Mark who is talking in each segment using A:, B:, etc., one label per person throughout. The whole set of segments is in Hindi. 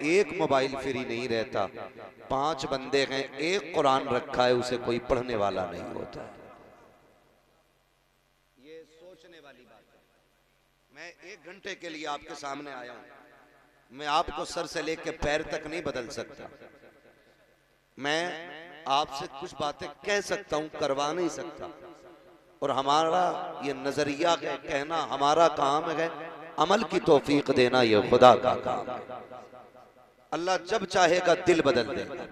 A: एक मोबाइल फ्री नहीं रहता। 5 बंदे हैं, एक कुरान रखा है, उसे कोई पढ़ने वाला नहीं होता। ये सोचने वाली बात है। मैं 1 घंटे के लिए आपके सामने आया हूं। मैं आपको सर से लेकर पैर तक नहीं बदल सकता। मैं आपसे कुछ बातें कह सकता हूं, करवा नहीं सकता। और हमारा ये नजरिया है, कहना हमारा काम है, अमल की तौफीक देना ये खुदा का काम है। अल्लाह जब चाहेगा दिल बदल देगा।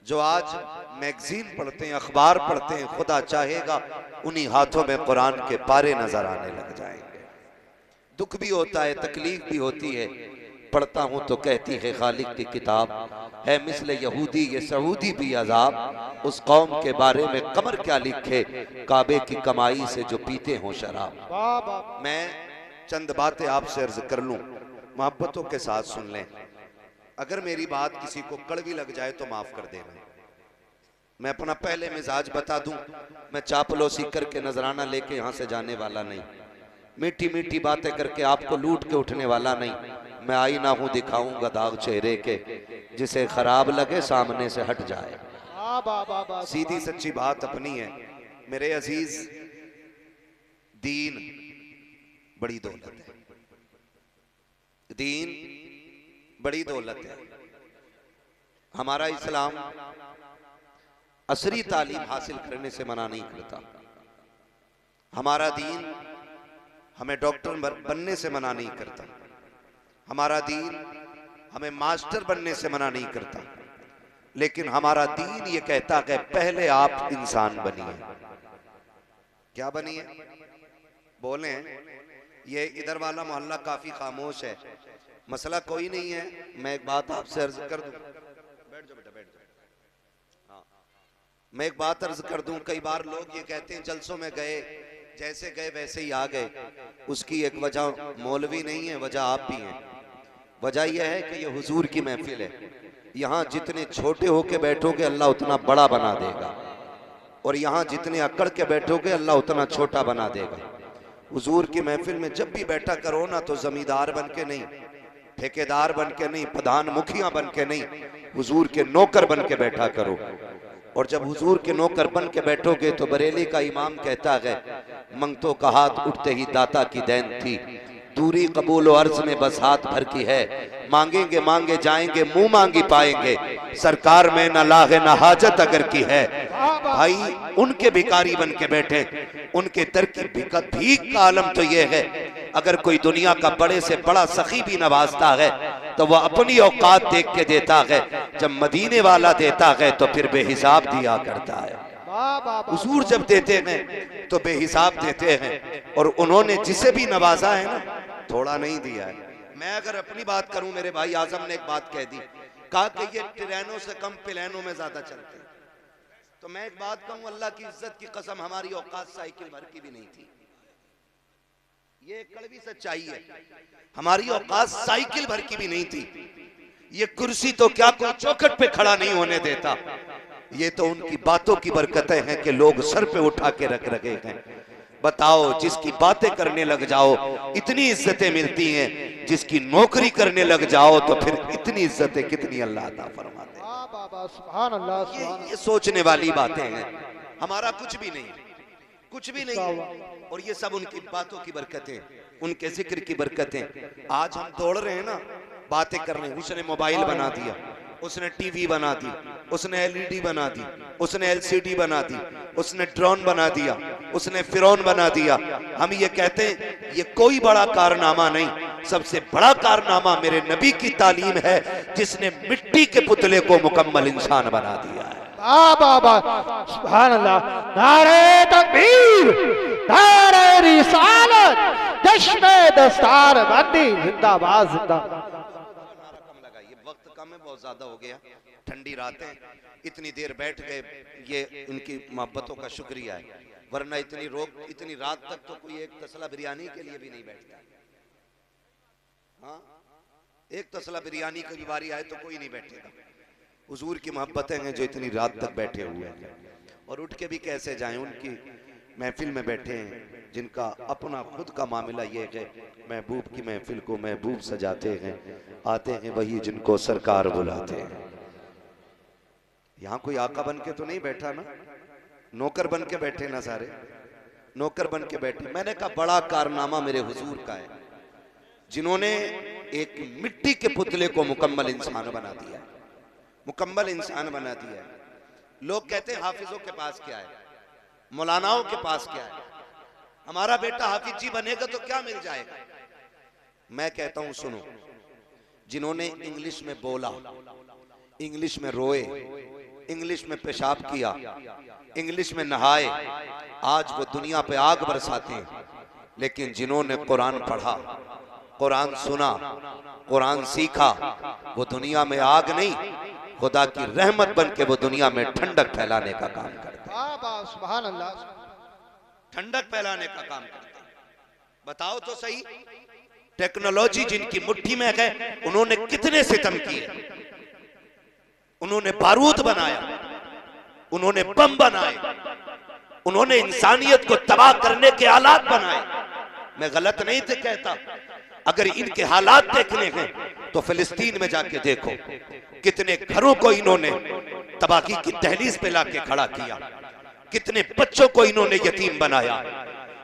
A: जो आज मैगजीन पढ़ते हैं, अखबार पढ़ते हैं, खुदा चाहेगा उन्हीं हाथों में कुरान के पारे नजर आने लग जाएंगे। दुख भी होता है, तकलीफ भी होती है। पढ़ता हूं तो कहती है खालिक की किताब है मिसले यहूदी ये सऊदी भी अजाब। उस कौम के बारे में कमर क्या लिखे, काबे की कमाई से जो पीते हों शराब। मैं चंद बातें आपसे अर्ज कर लूं, मोहब्बतों के साथ सुन लें। अगर मेरी बात किसी को कड़वी लग जाए तो माफ कर देना। मैं अपना पहले मिजाज बता दूं, मैं चापलूसी करके नजराना लेके यहां से जाने वाला नहीं। मीठी मीठी बातें करके आपको लूट के उठने वाला नहीं। मैं आईना हूं, दिखाऊंगा दाग चेहरे के, जिसे खराब लगे सामने से हट जाए। सीधी सच्ची बात अपनी है मेरे अजीज। दीन बड़ी दौलत है, दीन बड़ी दौलत है। हमारा इस्लाम असरी तालीम हासिल करने से मना नहीं करता। हमारा दीन हमें डॉक्टर बनने से मना नहीं करता। हमारा दीन हमें मास्टर बनने से मना नहीं करता। लेकिन हमारा दीन ये कहता है पहले आप इंसान बनिए। क्या बनिए? बोले। ये इधर वाला मोहल्ला काफी खामोश है, मसला कोई नहीं है। मैं एक बात आपसे अर्ज कर दूं। बैठ जाओ बेटा, बैठ जाओ। हाँ, मैं एक बात अर्ज कर दूं। कई बार लोग ये कहते हैं जलसों में गए, जैसे गए वैसे ही आ गए। उसकी एक वजह मौलवी नहीं है, वजह आप भी हैं। वजह यह है कि ये हुजूर की महफिल है। यहाँ जितने छोटे होके बैठोगे अल्लाह उतना बड़ा बना देगा, और यहाँ जितने अकड़ के बैठोगे अल्लाह उतना छोटा बना देगा। हुजूर की महफिल में जब भी बैठा करो ना, तो जमींदार बन के नहीं, ठेकेदार बन के नहीं, प्रधान मुखिया बन के नहीं, हुजूर के नौकर बन के बैठा करो। और जब हुजूर के नौकर बन के बैठोगे तो बरेली का इमाम कहता है मंगतों का हाथ उठते ही दाता की देन थी, दूरी कबूल अर्ज में बस हाथ भर की है, मांगेंगे मांगे जाएंगे मुंह मांगी पाएंगे, सरकार में न लागे न हाजत अगर की है। भाई उनके भिखारी बन के बैठे, उनके तरकीब भीख का आलम तो ये है, अगर कोई दुनिया का बड़े से बड़ा सखी भी नवाजता है तो वह अपनी औकात देख के देता है। जब मदीने वाला देता है तो फिर बेहिसाब दिया करता है। हुजूर जब देते हैं तो बेहिसाब देते हैं, और उन्होंने जिसे भी नवाजा है ना, थोड़ा नहीं दिया है। मैं अगर अपनी बात करूं, मेरे भाई आजम ने एक बात कह दी, कहा कि ये ट्रेनों से कम प्लेनों में ज्यादा चलते हैं। तो मैं एक बात कहूं, अल्लाह की इज्जत की कसम, हमारी औकात साइकिल भर की भी नहीं थी। ये कड़वी सच्चाई है, हमारी औकात साइकिल भर की भी नहीं थी। ये कुर्सी तो क्या कोई चौखट पे खड़ा नहीं होने देता। ये तो उनकी बातों की बरकतें हैं कि लोग सर पे उठा के रख रखे हैं। बताओ, जिसकी बातें करने लग जाओ इतनी इज्जतें मिलती हैं, जिसकी नौकरी करने लग जाओ तो फिर इतनी इज्जतें कितनी अल्लाह अता फरमाते हैं। सुभान अल्लाह। ये सोचने वाली बातें हैं। हमारा कुछ भी नहीं, कुछ भी नहीं। और ये सब उनकी बातों की बरकतें, उनके जिक्र की बरकतें। आज हम दौड़ रहे हैं ना, बातें कर रहे हैं। उसने मोबाइल बना दिया, उसने टीवी बना दी, उसने एलईडी बना दी, उसने एलसीडी बना दी, उसने ड्रोन बना दिया, उसने फिरौन बना दिया। हम ये कहते हैं ये कोई बड़ा कारनामा नहीं। सबसे बड़ा कारनामा मेरे नबी की तालीम है, जिसने मिट्टी के पुतले को मुकम्मल इंसान बना दिया है।
B: सुभान अल्लाह। नारे तकबीर, नारे रिसालत, जश्न दस्तार बंदी जिंदाबाद जिंदाबाद।
A: वक्त कम है, बहुत ज्यादा हो गया, ठंडी रातें, इतनी देर बैठ गए, ये इनकी मोहब्बतों का शुक्रिया है। वरना इतनी रात तक तो कोई एक तसला बिरयानी के लिए भी नहीं बैठता। हाँ, एक तसला बिरयानी की बारी आए तो कोई नहीं बैठेगा। हुजूर की मोहब्बतें हैं जो इतनी रात तक बैठे हुए हैं, और उठ के भी कैसे जाएं, उनकी महफिल में बैठे हैं। जिनका अपना खुद का मामला ये है, महबूब की महफिल को महबूब सजाते हैं, आते हैं वही जिनको सरकार बुलाते हैं। यहाँ कोई आका बन के तो नहीं बैठा ना, नौकर बन के बैठे ना, सारे नौकर बन के बैठे। मैंने कहा बड़ा कारनामा मेरे हुजूर का है, जिन्होंने एक मिट्टी के पुतले को मुकम्मल इंसान बना दिया, मुकम्मल इंसान बना दिया। लोग कहते हैं हाफिजों के पास क्या है, मौलानाओं के पास क्या है, हमारा बेटा हाफिज जी बनेगा तो क्या मिल जाएगा। मैं कहता हूं सुनो, जिन्होंने इंग्लिश में बोला, इंग्लिश में रोए, इंग्लिश में पेशाब किया, इंग्लिश में नहाए, आज वो दुनिया पे आग बरसाते हैं। लेकिन जिन्होंने कुरान पढ़ा, कुरान सुना, कुरान सीखा, वो दुनिया में आग नहीं, खुदा की रहमत बन के वो दुनिया में ठंडक फैलाने का काम करते हैं।
B: सुभान अल्लाह,
A: ठंडक फैलाने का काम करते हैं। बताओ तो सही, टेक्नोलॉजी जिनकी मुट्ठी में है, उन्होंने कितने सितम किए, उन्होंने बारूद बनाया, उन्होंने बम बनाए, उन्होंने इंसानियत को तबाह करने के आलात बनाए। मैं गलत नहीं थे कहता, अगर इनके हालात देखने हैं तो फिलिस्तीन में जाके देखो, कितने घरों को इन्होंने तबाही की दहलीज पे लाके खड़ा किया, कितने बच्चों को इन्होंने यतीम बनाया,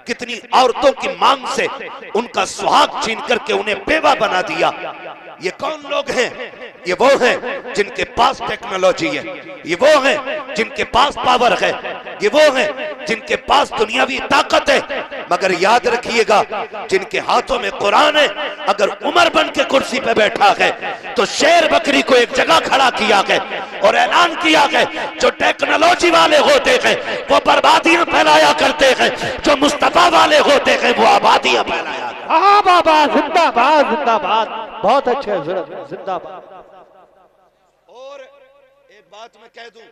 A: कितनी औरतों की मांग से उनका सुहाग छीन करके उन्हें बेवा बना दिया। ये कौन लोग हैं? ये वो हैं जिनके पास टेक्नोलॉजी है, ये वो हैं जिनके पास पावर है, ये वो हैं जिनके पास दुनियावी ताकत है। मगर याद रखिएगा, जिनके हाथों में कुरान है, अगर उमर बन के कुर्सी पे बैठा है तो शेर बकरी को एक जगह खड़ा किया है और ऐलान किया है, जो टेक्नोलॉजी वाले होते हैं वो बर्बादियां फैलाया करते हैं, जो मुस्तफा वाले होते हैं वो आबादियां फैलाया।
B: हाँ बाबा, जिंदाबाद जिंदाबाद, बहुत अच्छे हजरत, जिंदाबाद।
A: और एक बात मैं कह दूं,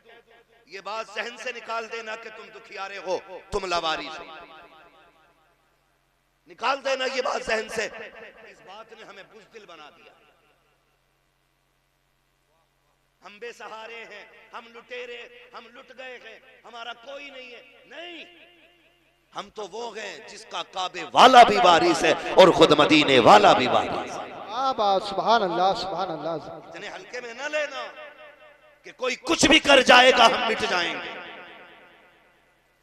A: ये बात जहन से निकाल देना कि तुम दुखियारे हो, तुम लावारिस हो, निकाल देना ये बात जहन से। इस बात ने हमें बुज़दिल बना दिया, हम बेसहारे हैं, हम लुटेरे, हम लुट गए हैं, हमारा कोई नहीं है। नहीं, हम तो वो हैं जिसका काबे वाला भी वारिस है और खुद मदीने वाला भी वारिस है।
B: सुभान अल्लाह, सुभान अल्लाह।
A: इतने हल्के में ना लेना कि कोई कुछ भी कर जाएगा हम मिट जाएंगे।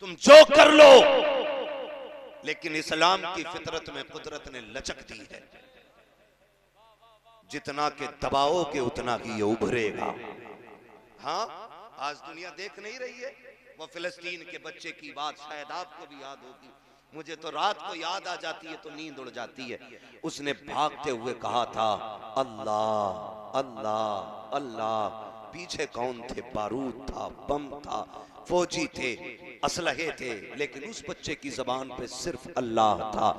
A: तुम जो कर लो, लेकिन इस्लाम की फितरत में कुदरत ने लचक दी है, जितना के दबाओगे उतना ही ये उभरेगा। हाँ, आज दुनिया देख नहीं रही है, वो फिलिस्तीन के बच्चे की बात शायद आपको भी याद होगी, मुझे तो रात को याद आ जाती है तो नींद उड़ जाती है। उसने भागते हुए कहा था अल्लाह अल्लाह अल्लाह। पीछे कौन थे? बारूद था, बम था, फौजी थे, असलहे थे, लेकिन उस बच्चे की जबान पे सिर्फ अल्लाह था।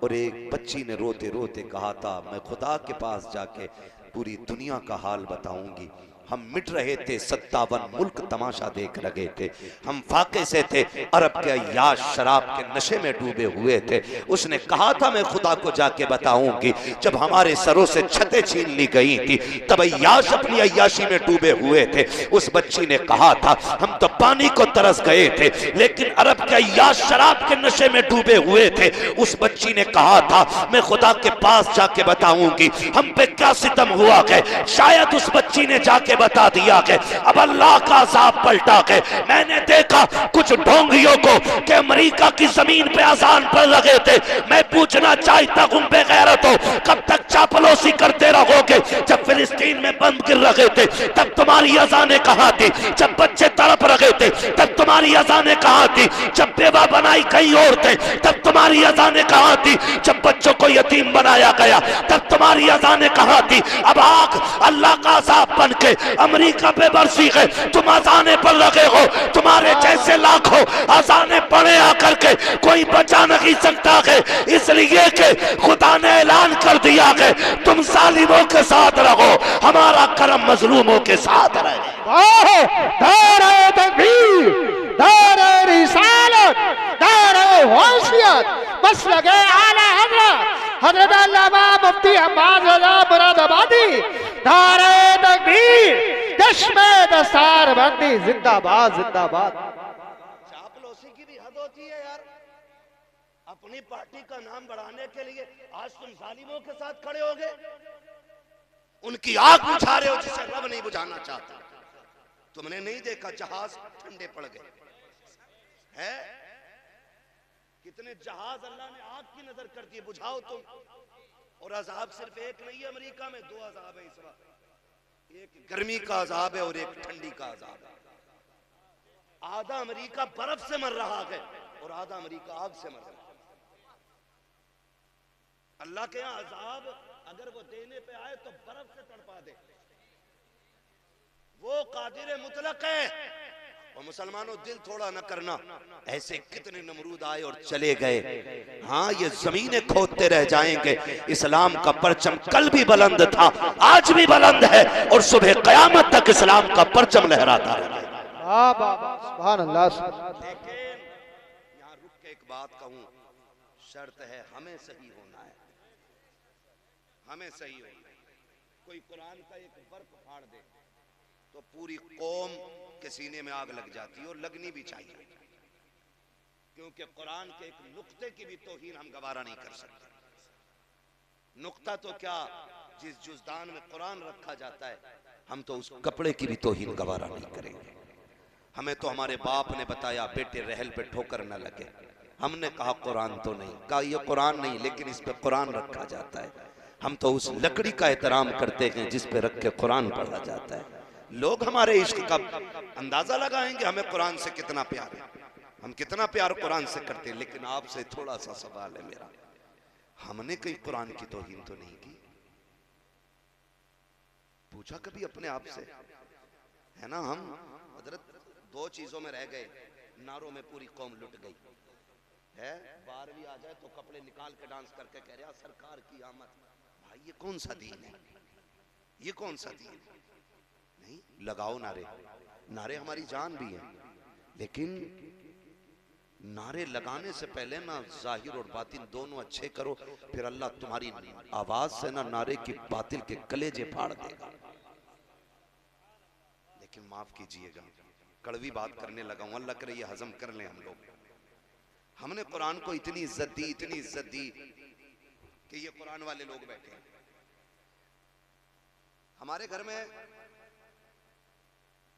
A: और एक बच्ची ने रोते रोते कहा था, मैं खुदा के पास जाके पूरी दुनिया का हाल बताऊंगी। हम मिट रहे थे, 57 मुल्क तमाशा देख रहे थे, हम फाके से थे, अरब के अय्याश शराब के नशे में डूबे हुए थे। उसने कहा था मैं खुदा को जाके बताऊंगी। जब हमारे सरों से छतें छीन ली गई थी तब अय्याश अपनी अय्याशी में डूबे हुए थे। उस बच्ची ने कहा था हम तो पानी को तरस गए थे, लेकिन अरब के अय्याश शराब के नशे में डूबे हुए थे। उस बच्ची ने कहा था मैं खुदा के पास जाके बताऊंगी हम पे क्या सितम हुआ है। शायद उस बच्ची ने जाके बता दिया कि अब अल्लाह का अज़ाब पलटा के मैंने देखा कुछ ढोंगियों को कि अमेरिका की जमीन पे अजान पढ़ रहे थे। मैं पूछना चाहता हूं बेगैरत हो, कब तक चापलूसी करते रहोगे? जब फिलिस्तीन में बंद गिर रहे थे तब तुम्हारी अजानें कहां थी? जब बच्चे तड़प रहे थे तब तुम्हारी अजानें कहां थी? जब बेवा बनाई कहीं और थे तब तुम्हारी अजानें कहां थी? जब बच्चों को यतीम बनाया गया तब तुम्हारी अजानें कहां थी? अब आग अल्लाह का अज़ाब बन के अमेरिका पे बरसी है, तुम अजाने पढ़ रहे हो। तुम्हारे जैसे लाखों अजाने पढ़े आकर के कोई बचा नहीं सकता है, इसलिए कि खुदा ने ऐलान कर दिया है तुम जालिमों के साथ रहो, हमारा करम मजलूमों के साथ रहे।
B: नारे तकबीर, नारे रिसालत, नारे हैसियत, बस लगे आला हज़रत हज़रत अल्लामा मुफ्ती अब्बास रज़ा मुरादाबादी। नारे तकबीर, चश्मे दस्तार बंदी, जिंदाबाद जिंदाबाद।
A: चापलूसी की भी हद होती है यार, अपनी पार्टी का नाम बढ़ाने के लिए आज तुम जालिमों के साथ खड़े हो गए, उनकी आग बुझा रहे हो जिसे रब नहीं बुझाना चाहता। तुमने नहीं देखा जहाज ठंडे पड़ गए है, कितने जहाज अल्लाह ने आग की नजर कर दिए, बुझाओ तुम। और अजाब सिर्फ एक नहीं है, अमेरिका में 2 अजाब है इस वक्त, एक गर्मी का अजाब है और एक ठंडी का अजाब है। आधा अमेरिका बर्फ से मर रहा है और आधा अमेरिका आग से मर रहा है। अल्लाह के यहां अजाब अगर वो देने पे आए तो बर्फ से तड़पा दे, वो कादिर मुतलक है। और मुसलमानों दिल थोड़ा न करना, ऐसे कितने नमरूद आए और चले गए। हाँ, ये जमीनें खोदते रह जाएंगे। इस्लाम का परचम कल भी बुलंद था, आज भी बुलंद है और सुबह कयामत तक इस्लाम का परचम लहराता रहेगा।
B: सुभान अल्लाह।
A: लेकिन यहाँ रुक के एक बात कहूं, शर्त है हमें सही होना है, हमें सही होना है। कोई कुरान का एक वर्क फाड़ दे तो पूरी कौम के सीने में आग लग जाती है और लगनी भी चाहिए, क्योंकि कुरान के एक नुक्ते की भी तौहीन हम गवारा नहीं कर सकते। नुक्ता तो क्या, जिस जुज़दान में कुरान रखा जाता है, हम तो उस कपड़े की भी तौहीन गवारा नहीं करेंगे। हमें तो हमारे बाप ने बताया बेटे रहल पे ठोकर न लगे, हमने कहा कुरान तो नहीं, कहा ये कुरान नहीं लेकिन इस पे कुरान रखा जाता है। हम तो उस लकड़ी का एहतराम करते हैं जिस पे रख के कुरान पढ़ा जाता है। लोग हमारे इश्क का अंदाजा लगाएंगे हमें कुरान से कितना प्यार है, हम कितना प्यार कुरान से करते हैं। लेकिन आपसे थोड़ा सा सवाल है मेरा, हमने कहीं कुरान की तौहीन तो नहीं की? पूछा कभी अपने आप से? है ना, हम हजरत 2 चीजों में रह गए, नारों में पूरी कौम लुट गई है। 12वीं आ जाए तो कपड़े निकाल के डांस करके कह रहा सरकार की आमद। भाई ये कौन सा दीन है, ये कौन सा दीन है? नहीं, लगाओ नारे, नारे हमारी जान भी है, लेकिन नारे लगाने से पहले ना जाहिर और बातिन दोनों अच्छे करो, फिर अल्लाह तुम्हारी आवाज से ना नारे की बातिल के कलेजे फाड़ देगा। लेकिन माफ कीजिएगा, कड़वी बात करने लगा हूं, अल्लाह करे ये हजम कर लें हम लोग। हमने कुरान को इतनी इज्जत दी, इतनी इज्जत दी कि ये कुरान वाले लोग बैठे हैं। हमारे घर में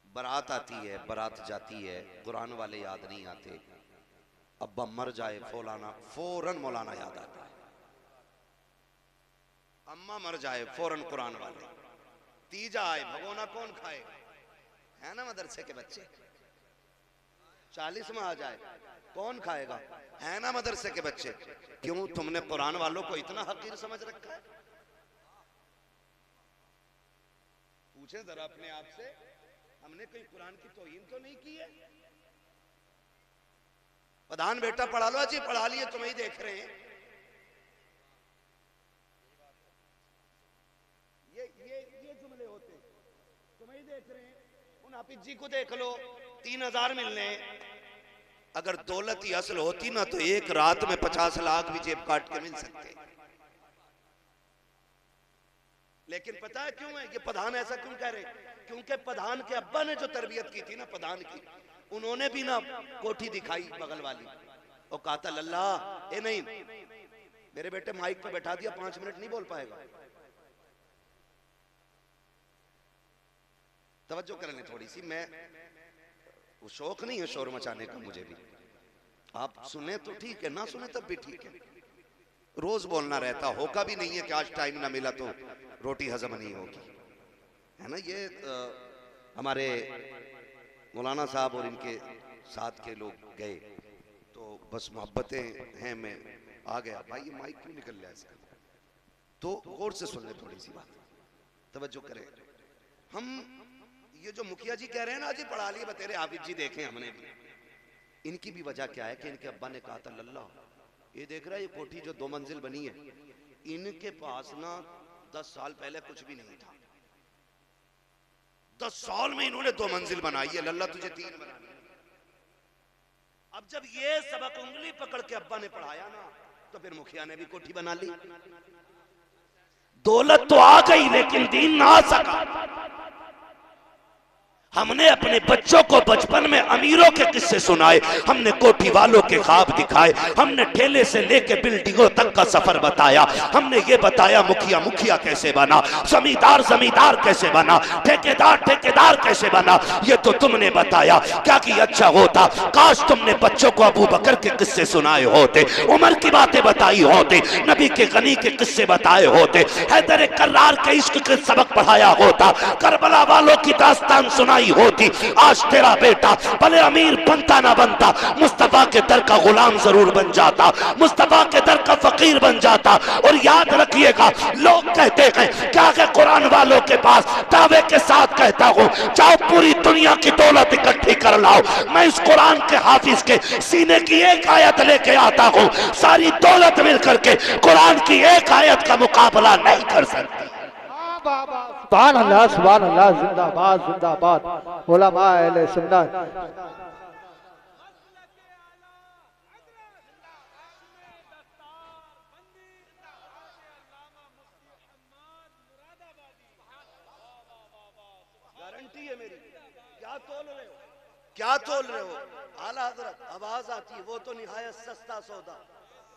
A: बारात आती है, बारात जाती है, कुरान वाले याद नहीं आते। अब्बा मर जाए फौरन मौलाना याद आता है, अम्मा मर जाए फौरन कुरान वाले, तीजा आए भगोना कौन खाएगा, है ना मदरसे के बच्चे। 40 में आ जाए कौन खाएगा, है ना मदरसे के बच्चे। क्यों तुमने कुरान वालों को इतना हकीर समझ रखा है? पूछे जरा अपने आप से, हमने कोई कुरान की तौहीन तो नहीं की है? प्रधान बेटा पढ़ा लो जी, पढ़ा लिए, तुम्हें ही देख रहे हैं। ये जुमले होते हैं, तुम्हें ही देख रहे हैं। उन हाफिज जी को देख लो, 3000 मिलने, अगर दौलत ही असल होती ना तो एक रात में 50 लाख भी जेब काट के मिल सकते। लेकिन पता है क्यों है ये प्रधान ऐसा क्यों कह रहे? क्योंकि प्रधान के अब्बा ने जो तरबियत की थी ना प्रधान की, उन्होंने भी ना कोठी दिखाई बगल वाली और कहा था लल्ला ए नहीं, मेरे बेटे माइक पे बैठा दिया, 5 मिनट नहीं बोल पाएगा। तवज्जो कर लें थोड़ी सी, मैं वो शौक नहीं है शोर मचाने का मुझे भी, आप सुने तो ठीक है, ना सुने तब भी ठीक है। रोज बोलना रहता, होगा भी नहीं है कि आज टाइम ना मिला तो रोटी हजम नहीं होगी, है ना। ये हमारे मौलाना साहब और इनके साथ के लोग गए तो बस मोहब्बतें हैं, मैं आ गया। भाई ये माइक क्यों निकल रहा है इसका? तो गौर से सुन ले थोड़ी सी बात, तवज्जो करें। हम ये जो मुखिया जी कह रहे हैं ना जी पढ़ा लिए बतेरे हाफिज जी, देखें हमने भी, इनकी भी वजह क्या है कि इनके अब्बा ने कहा था लल्ला ये देख रहा है ये कोठी जो 2 मंजिल बनी है, इनके पास ना 10 साल पहले कुछ भी नहीं था, 10 साल में इन्होंने 2 मंजिल बनाई है, लल्ला तुझे 3 बनानी। अब जब ये सबक उंगली पकड़ के अब्बा ने पढ़ाया ना तो फिर मुखिया ने भी कोठी बना ली। दौलत तो आ गई लेकिन दीन ना आ सका। हमने अपने बच्चों को बचपन में अमीरों के किस्से सुनाए, हमने कोठी वालों के ख्वाब दिखाए, हमने ठेले से लेके बिल्डिंगों तक का सफर बताया, हमने ये बताया मुखिया मुखिया कैसे बना, जमींदार जमींदार कैसे बना, ठेकेदार ठेकेदार कैसे बना, ये तो तुमने बताया। क्या कि अच्छा होता काश तुमने बच्चों को अबू बकर के किस्से सुनाए होते, उमर की बातें बताई होते, नबी के गनी के किस्से बताए होते, हैदर कर्रार के इश्क के सबक पढ़ाया होता, करबला वालों की दास्तान सुनाई होती। आज तेरा बेटा भले अमीर बनता ना बनता, मुस्तफा के दर का गुलाम जरूर बन जाता, मुस्तफा के दर का फकीर बन जाता। और याद रखिएगा, लोग कहते हैं क्या कि कुरान वालों के पास दावे के साथ कहता हूं, जाओ पूरी दुनिया की दौलत इकट्ठी कर लाओ, मैं इस कुरान के हाफिज के सीने की एक आयत लेके आता हूं, सारी दौलत मिलकर के कुरान की एक आयत का मुकाबला नहीं कर सकती।
B: सुभान अल्लाह सुभान अल्लाह, जिंदाबाद जिंदाबाद उलमा अहले सुन्नत।
A: गारंटी है मेरी। क्या तोल रहे हो, क्या तोल रहे हो? आला हजरत आवाज आती है, वो तो निहायत सस्ता सौदा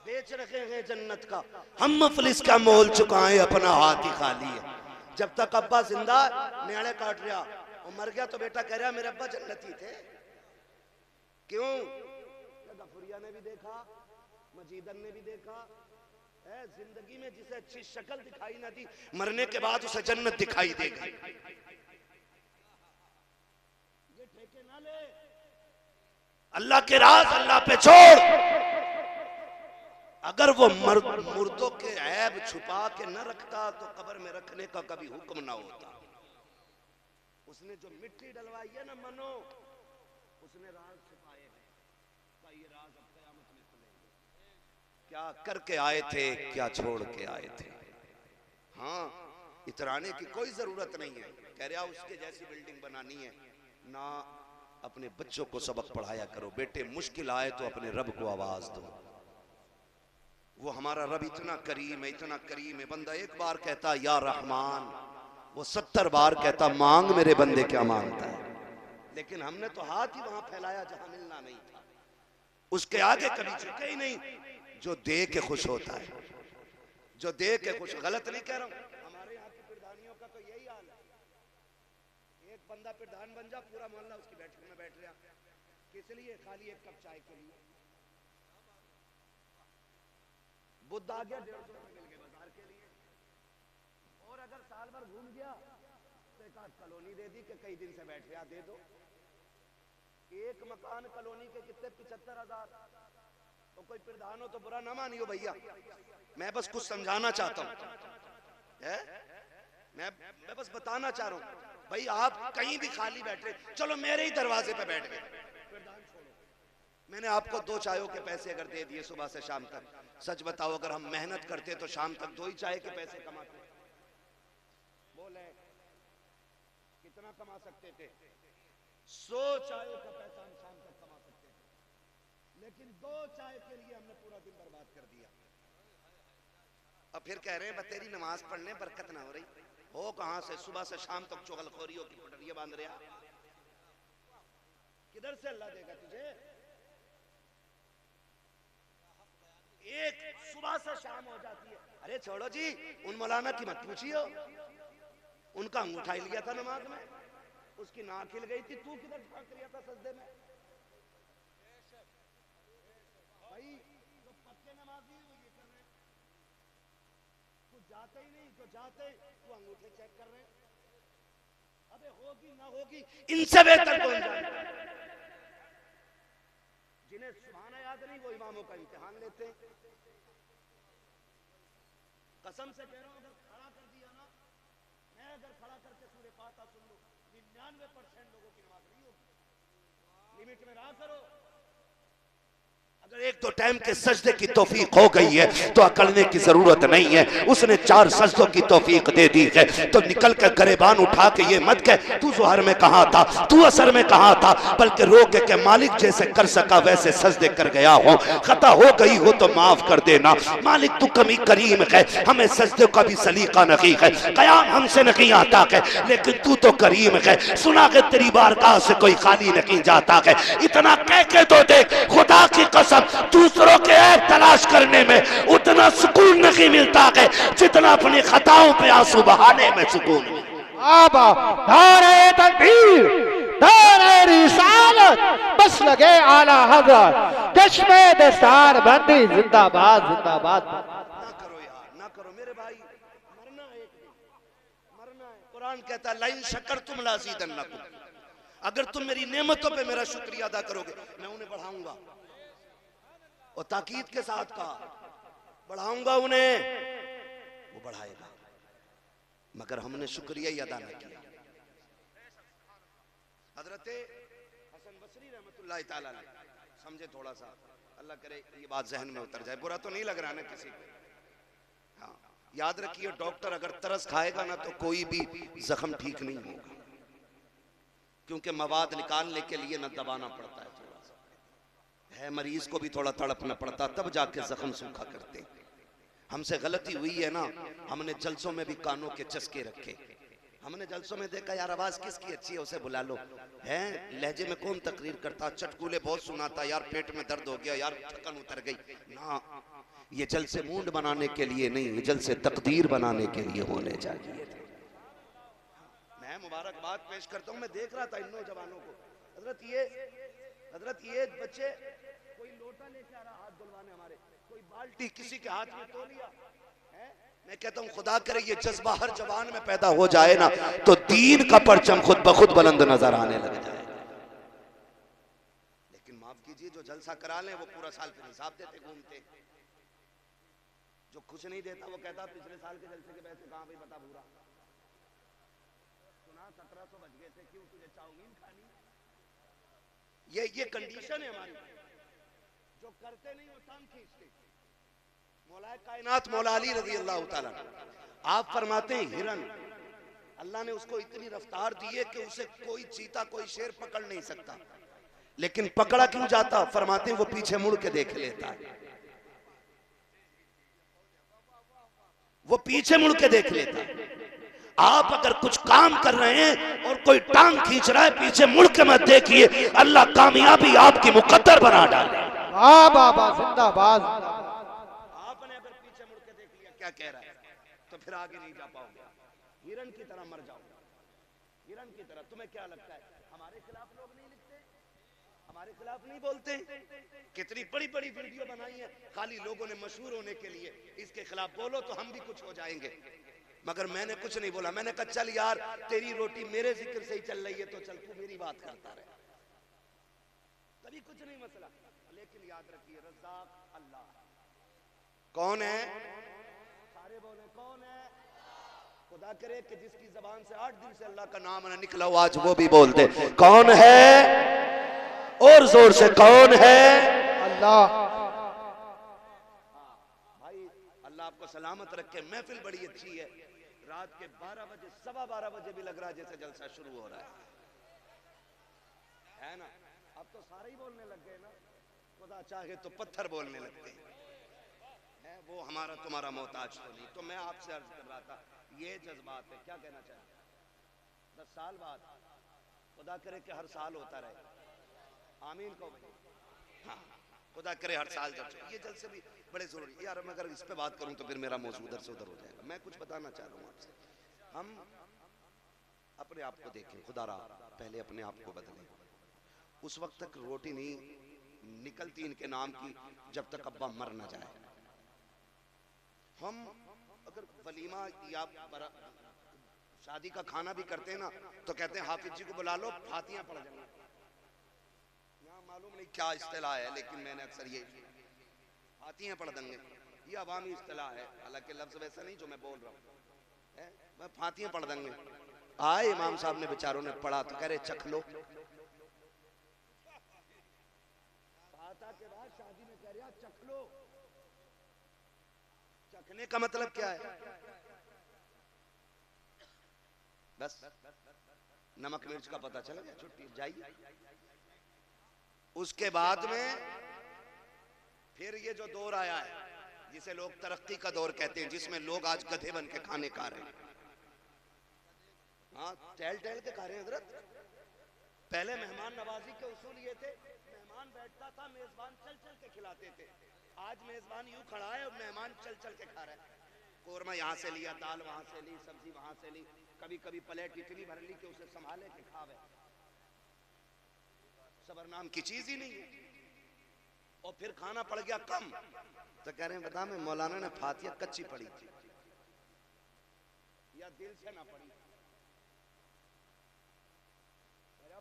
A: बेच रखे हैं जन्नत का, हम मफलिस का मोल चुकाएं, अपना हाथ ही खाली है। जब तक अब्बा जिंदा न्याणे काट रहा, और मर गया तो बेटा कह रहा मेरे अब्बा जन्नती थे। क्यों? गफुरिया ने भी देखा, मजीदन ने भी देखा, जिंदगी में जिसे अच्छी शक्ल दिखाई ना दी, मरने के बाद उसे जन्नत दिखाई देगी। ये ठेके ना ले, अल्लाह के राज अल्लाह पे छोड़। अगर वो मुर्दों के ऐब छुपा के न रखता तो कब्र में रखने का कभी हुक्म ना होता। उसने जो मिट्टी डलवाई है ना मनो, उसने राज छुपाए हैं, ये राज अब क़यामत में खुलेंगे। क्या करके आए थे, क्या छोड़ के आए थे। हाँ, इतराने की कोई जरूरत नहीं है, कह रहा उसके जैसी बिल्डिंग बनानी है ना। अपने बच्चों को सबक पढ़ाया करो, बेटे मुश्किल आए तो अपने रब को आवाज दो। वो हमारा रब इतना करीम है, इतना करीम है, बंदा एक बार कहता या रहमान, वो 70 बार कहता मांग मेरे बंदे क्या मांगता है। लेकिन हमने तो हाथ ही वहां फैलाया जहां मिलना नहीं था, उसके आगे कभी झुके ही नहीं। जो दे के खुश होता है, जो दे के खुश, गलत नहीं कह रहा हूं, हमारे यहाँ की प्रधानियों का तो यही हाल है। एक बंदा प्रधान बन जा, पूरा मोहल्ला उसकी बैठक में बैठ रहा, किस लिए? खाली एक कप चाय के लिए। बुद्ध आ गया, 150 रुपए मिल गए बाजार के लिए। और अगर साल भर घूम गया तो एक आध कॉलोनी दे दी कि कई दिन से बैठ रहा, दे दो। एक मकान कॉलोनी के कितने? 75,000। तो कोई प्रधान हो तो बुरा ना मानियो भैया, मैं बस कुछ समझाना चाहता हूँ, मैं बस बताना चाह रहा हूँ भाई, आप कहीं भी खाली बैठे, चलो मेरे ही दरवाजे पे बैठ गए, प्रधान छोड़ो। मैंने आपको 2 चायों के पैसे अगर दे दिए सुबह से शाम तक, सच बताओ अगर हम मेहनत करते तो शाम तक 2 ही चाय के पैसे कमाते। बोले कितना कमा सकते थे? 100 चायों का पैसा हम शाम तक कमा सकते थे, लेकिन 2 चाय के लिए हमने पूरा दिन बर्बाद कर दिया। अब फिर कह रहे हैं तेरी नमाज पढ़ने बरकत ना हो रही हो, कहां से? सुबह से शाम तक चुगलखोरियों की पटरियां बांध रहा, किधर से अल्लाह देगा तुझे? एक सुबह से शाम हो जाती है। अरे छोड़ो जी, उन मौलाना की मत पूछियो, उनका अंगूठा लिया था नमाज में, उसकी नाक हिल गई थी, तू किधर भाग लिया था सजदे में? भाई जो पक्के नमाजी वो ये कर रहे हैं, कुछ जाते ही नहीं, जो जाते वो अंगूठे चेक कर रहे हैं। अबे होगी ना होगी, इनसे बेहतर कौन जानता है? जिन्हें सुभान याद नहीं वो इमामों का इम्तिहान लेते हैं। कसम से कह रहा हूं, अगर खड़ा कर दिया ना, मैं अगर खड़ा करके सूरे फातिहा सुन लूं, 99% लोगों की नमाज नहीं होगी। लिमिट में रहा करो, अगर एक दो टाइम के सजदे की तौफीक हो गई है तो अकड़ने की जरूरत नहीं है। उसने 4 सजदों की तौफीक दे दी है तो निकल कर गरेबान उठा के ये मत कह तू ज़ोहर में कहा था, तू असर में कहा था, बल्कि रो के मालिक जैसे कर सका वैसे सजदे कर गया हो, खता हो गई हो तो माफ कर देना। मालिक तू कमी करीम है, हमें सजदे का भी सलीका नहीं है, कयाम हमसे नहीं आता है, लेकिन तू तो करीम है, सुना के तेरी बारगाह से कोई खाली नहीं जाता है। इतना कह के तो देख, खुदा की कसम दूसरों के ऐब तलाश करने में उतना सुकून नहीं मिलता है जितना अपनी खताओं पे आंसू बहाने में सुकून मिलता।
B: आबा नारे तकबीर, नारे रिसालत, बस लगे आला हज़रत, चश्मे दस्तार बंदी जिंदाबाद जिंदाबाद।
A: ना करो यार, ना करो मेरे भाई, मरना है एक दिन, मरना है। कुरान कहता है लाइन शक्कर तुम लाज़ीदन्नकुम, अगर तुम मेरी नेमतों पे मेरा शुक्रिया अदा करोगे मैं उन्हें बढ़ाऊंगा। और ताकीद के साथ कहा बढ़ाऊंगा उन्हें, वो बढ़ाएगा, मगर हमने शुक्रिया ही अदा नहीं किया। हजरत हसन बसरी रहमतुल्लाह ताला अलैह, समझे थोड़ा सा, अल्लाह करे ये बात जहन में उतर जाए, बुरा तो नहीं लग रहा ना किसी को। हाँ याद रखिए, डॉक्टर अगर तरस खाएगा ना तो कोई भी जख्म ठीक नहीं होगा, क्योंकि मवाद निकालने के लिए ना दबाना पड़ता है, थोड़ा सा है, मरीज को भी थोड़ा तड़पना पड़ता, तब जाके जख्म सूखा करते। हमसे गलती हुई है ना, हमने जलसों में भी कानों के चस्के रखे, हमने जलसों में देखा यार आवाज किसकी अच्छी है उसे बुला लो, है लहजे में कौन तकरीर करता, चटकूले बहुत सुनाता, यार पेट में दर्द हो गया, यार थकन उतर गई ना। ये जलसे मूड बनाने के लिए नहीं, ये जलसे तकदीर बनाने के लिए होने चाहिए। मैं मुबारकबाद पेश करता हूँ, मैं देख रहा था इन नौजवानों को, हजरत ये बच्चे, कोई लोटा लेके आ रहा हाथ धुलवाने हमारे, कोई बाल्टी किसी के हाथ में तौलिया है। मैं कहता हूँ खुदा करे ये जज्बा हर जवान में पैदा हो जाए ना तो दीन का परचम खुद ब खुद बुलंद नजर आने लग जाए। लेकिन माफ कीजिए, जो जलसा करा लें वो पूरा साल फिर हिसाब देते घूमते, जो कुछ नहीं देता वो कहता पिछले साल के जलसे के पैसे कहाँ भाई बता पूरा, सुना 1700 बच गए थे, क्यों तुझे चाउमीन खानी। ये कंडीशन है हमारी, जो करते नहीं वो टांग खींचते। मौलाए कायनात मौला अली रजी अल्लाह ताला आप फरमाते हैं हिरन, अल्लाह ने उसको इतनी रफ्तार दी है कि उसे कोई चीता कोई शेर पकड़ नहीं सकता, लेकिन पकड़ा क्यों जाता, फरमाते हैं वो पीछे मुड़ के देख लेता है, वो पीछे मुड़ के देख लेता है। आप अगर कुछ काम कर रहे हैं और कोई टांग खींच रहा है, पीछे मुड़ के मत देखिए, अल्लाह कामयाबी आपकी मुकद्दर बना डाले।
B: बाबा जिंदाबाद।
A: आपने अगर पीछे मुड़ के देख लिया क्या कह रहा है तो फिर आगे नहीं जा पाओगे, हिरन की तरह मर जाओगे, हिरन की तरह। तुम्हें क्या लगता है हमारे खिलाफ लोग नहीं लिखते, हमारे खिलाफ नहीं बोलते? कितनी बड़ी बड़ी वीडियो बनाई है खाली लोगों ने मशहूर होने के लिए, इसके खिलाफ बोलो तो हम भी कुछ हो जाएंगे, मगर मैंने कुछ नहीं बोला। मैंने कहा चल यार तेरी रोटी मेरे जिक्र से ही चल रही है तो चल तू मेरी बात करता रहे, तभी कुछ नहीं मसला। लेकिन याद रखिए रज़्ज़ाक़ अल्लाह कौन है, सारे बोले कौन है। खुदा करे कि जिसकी जबान से 8 दिन से अल्लाह का नाम ना निकला हो आज वो भी बोलते कौन है, और जोर से कौन है,
B: अल्लाह।
A: भाई अल्लाह आपको सलामत रखे। महफिल बड़ी अच्छी है, रात के 12 बजे 12:15 बजे भी लग रहा है जैसे जलसा शुरू हो रहा है ना। अब तो सारे ही बोलने लग गए ना, खुदा चाहे तो पत्थर बोलने लगते हैं, वो हमारा तुम्हारा मोहताज तो नहीं। तो मैं आपसे अर्ज कर रहा था ये जज्बात है, क्या कहना चाहिए 10 साल बाद, खुदा करे कि हर साल होता रहे, आमीन को। हाँ खुदा करे हर साल जब ये जलसे भी बड़े जरूरी यार। मैं अगर इस पे बात करूं तो फिर मेरा मौजूद उधर से उधर हो जाएगा। मैं कुछ बताना चाह रहा हूँ आपसे, हम अपने आप को देखें, खुदा रहा पहले अपने आप को बदलें। उस वक्त तक रोटी नहीं निकलती इनके नाम की जब तक अब्बा मर ना जाए। हम अगर वलीमा या शादी का खाना भी करते हैं ना तो कहते हैं हाफिज जी को बुला लो, फातियां पढ़ जाएंगे। यहाँ मालूम नहीं क्या इस्तिलाह है, लेकिन मैंने अक्सर ये फातियां पढ़ देंगे, ये अवामी इस्तिलाह है, हालांकि लफ्ज वैसा नहीं जो मैं बोल रहा हूँ। फातियां पढ़ देंगे। आए इमाम साहब ने बेचारों ने पढ़ा तो कह रहे चख लो। के बाद शादी में चखने का मतलब क्या है? बस नमक मिर्च का पता चल गया, छुट्टी जाइए। उसके बाद में फिर ये जो दौर आया है जिसे लोग तरक्की का दौर कहते हैं, जिसमें लोग आज गधे बन के खाने खा रहे हैं। हाँ, टहल टहल के खा रहे हैं हजरत। पहले मेहमान नवाजी के उसूल ये थे, मेहमान बैठता था, मेजबान चल चल के खिलाते थे। आज मेजबान यूं खड़ा है और मेहमान चल चल के खा रहा है। कोरमा यहाँ से लिया, दाल वहां से ली, सब्जी वहां से ली, कभी कभी प्लेट इतनी भर ली कि उसे संभाले के खावे। सबर नाम की चीज ही नहीं है। और फिर खाना पड़ गया कम तो कह रहे हैं बता मैं मौलाना ने फातिया कच्ची पढ़ी थी या दिल से ना पढ़ी।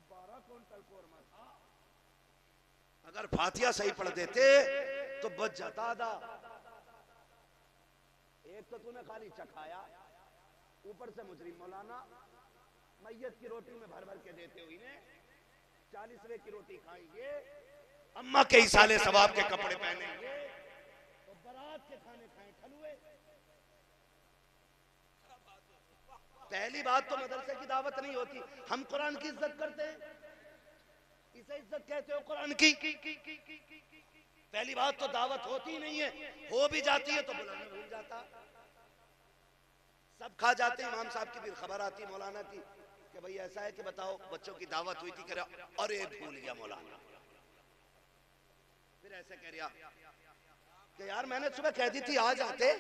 A: 12 क्विंटल कोरमा था, अगर फातिया सही पढ़ देते तो बच जाता आधा। एक तो तूने खाली चखाया, ऊपर से मुजरिम मौलाना मैयत की रोटी में भर भर के देते हुए ने 40वें की रोटी खाएंगे, अम्मा के इसाले सवाब के कपड़े पहनेंगे और बारात के खाने खाएं खलुए। पहली बात तो मदरसे की दावत नहीं होती, हम कुरान की इज्जत करते हैं, इसे इज्जत कहते हो कुरान की। पहली बात तो दावत होती नहीं है, हो भी जाती है तो बुलाना भूल जाता। सब खा जाते, इमाम साहब की भी खबर आती मौलाना की कि भाई ऐसा है कि बताओ बच्चों की दावत हुई थी, कह रहा अरे भूल गया मौलाना। फिर ऐसे कह रहा कि यार मैंने सुबह कह दी थी आ जाते।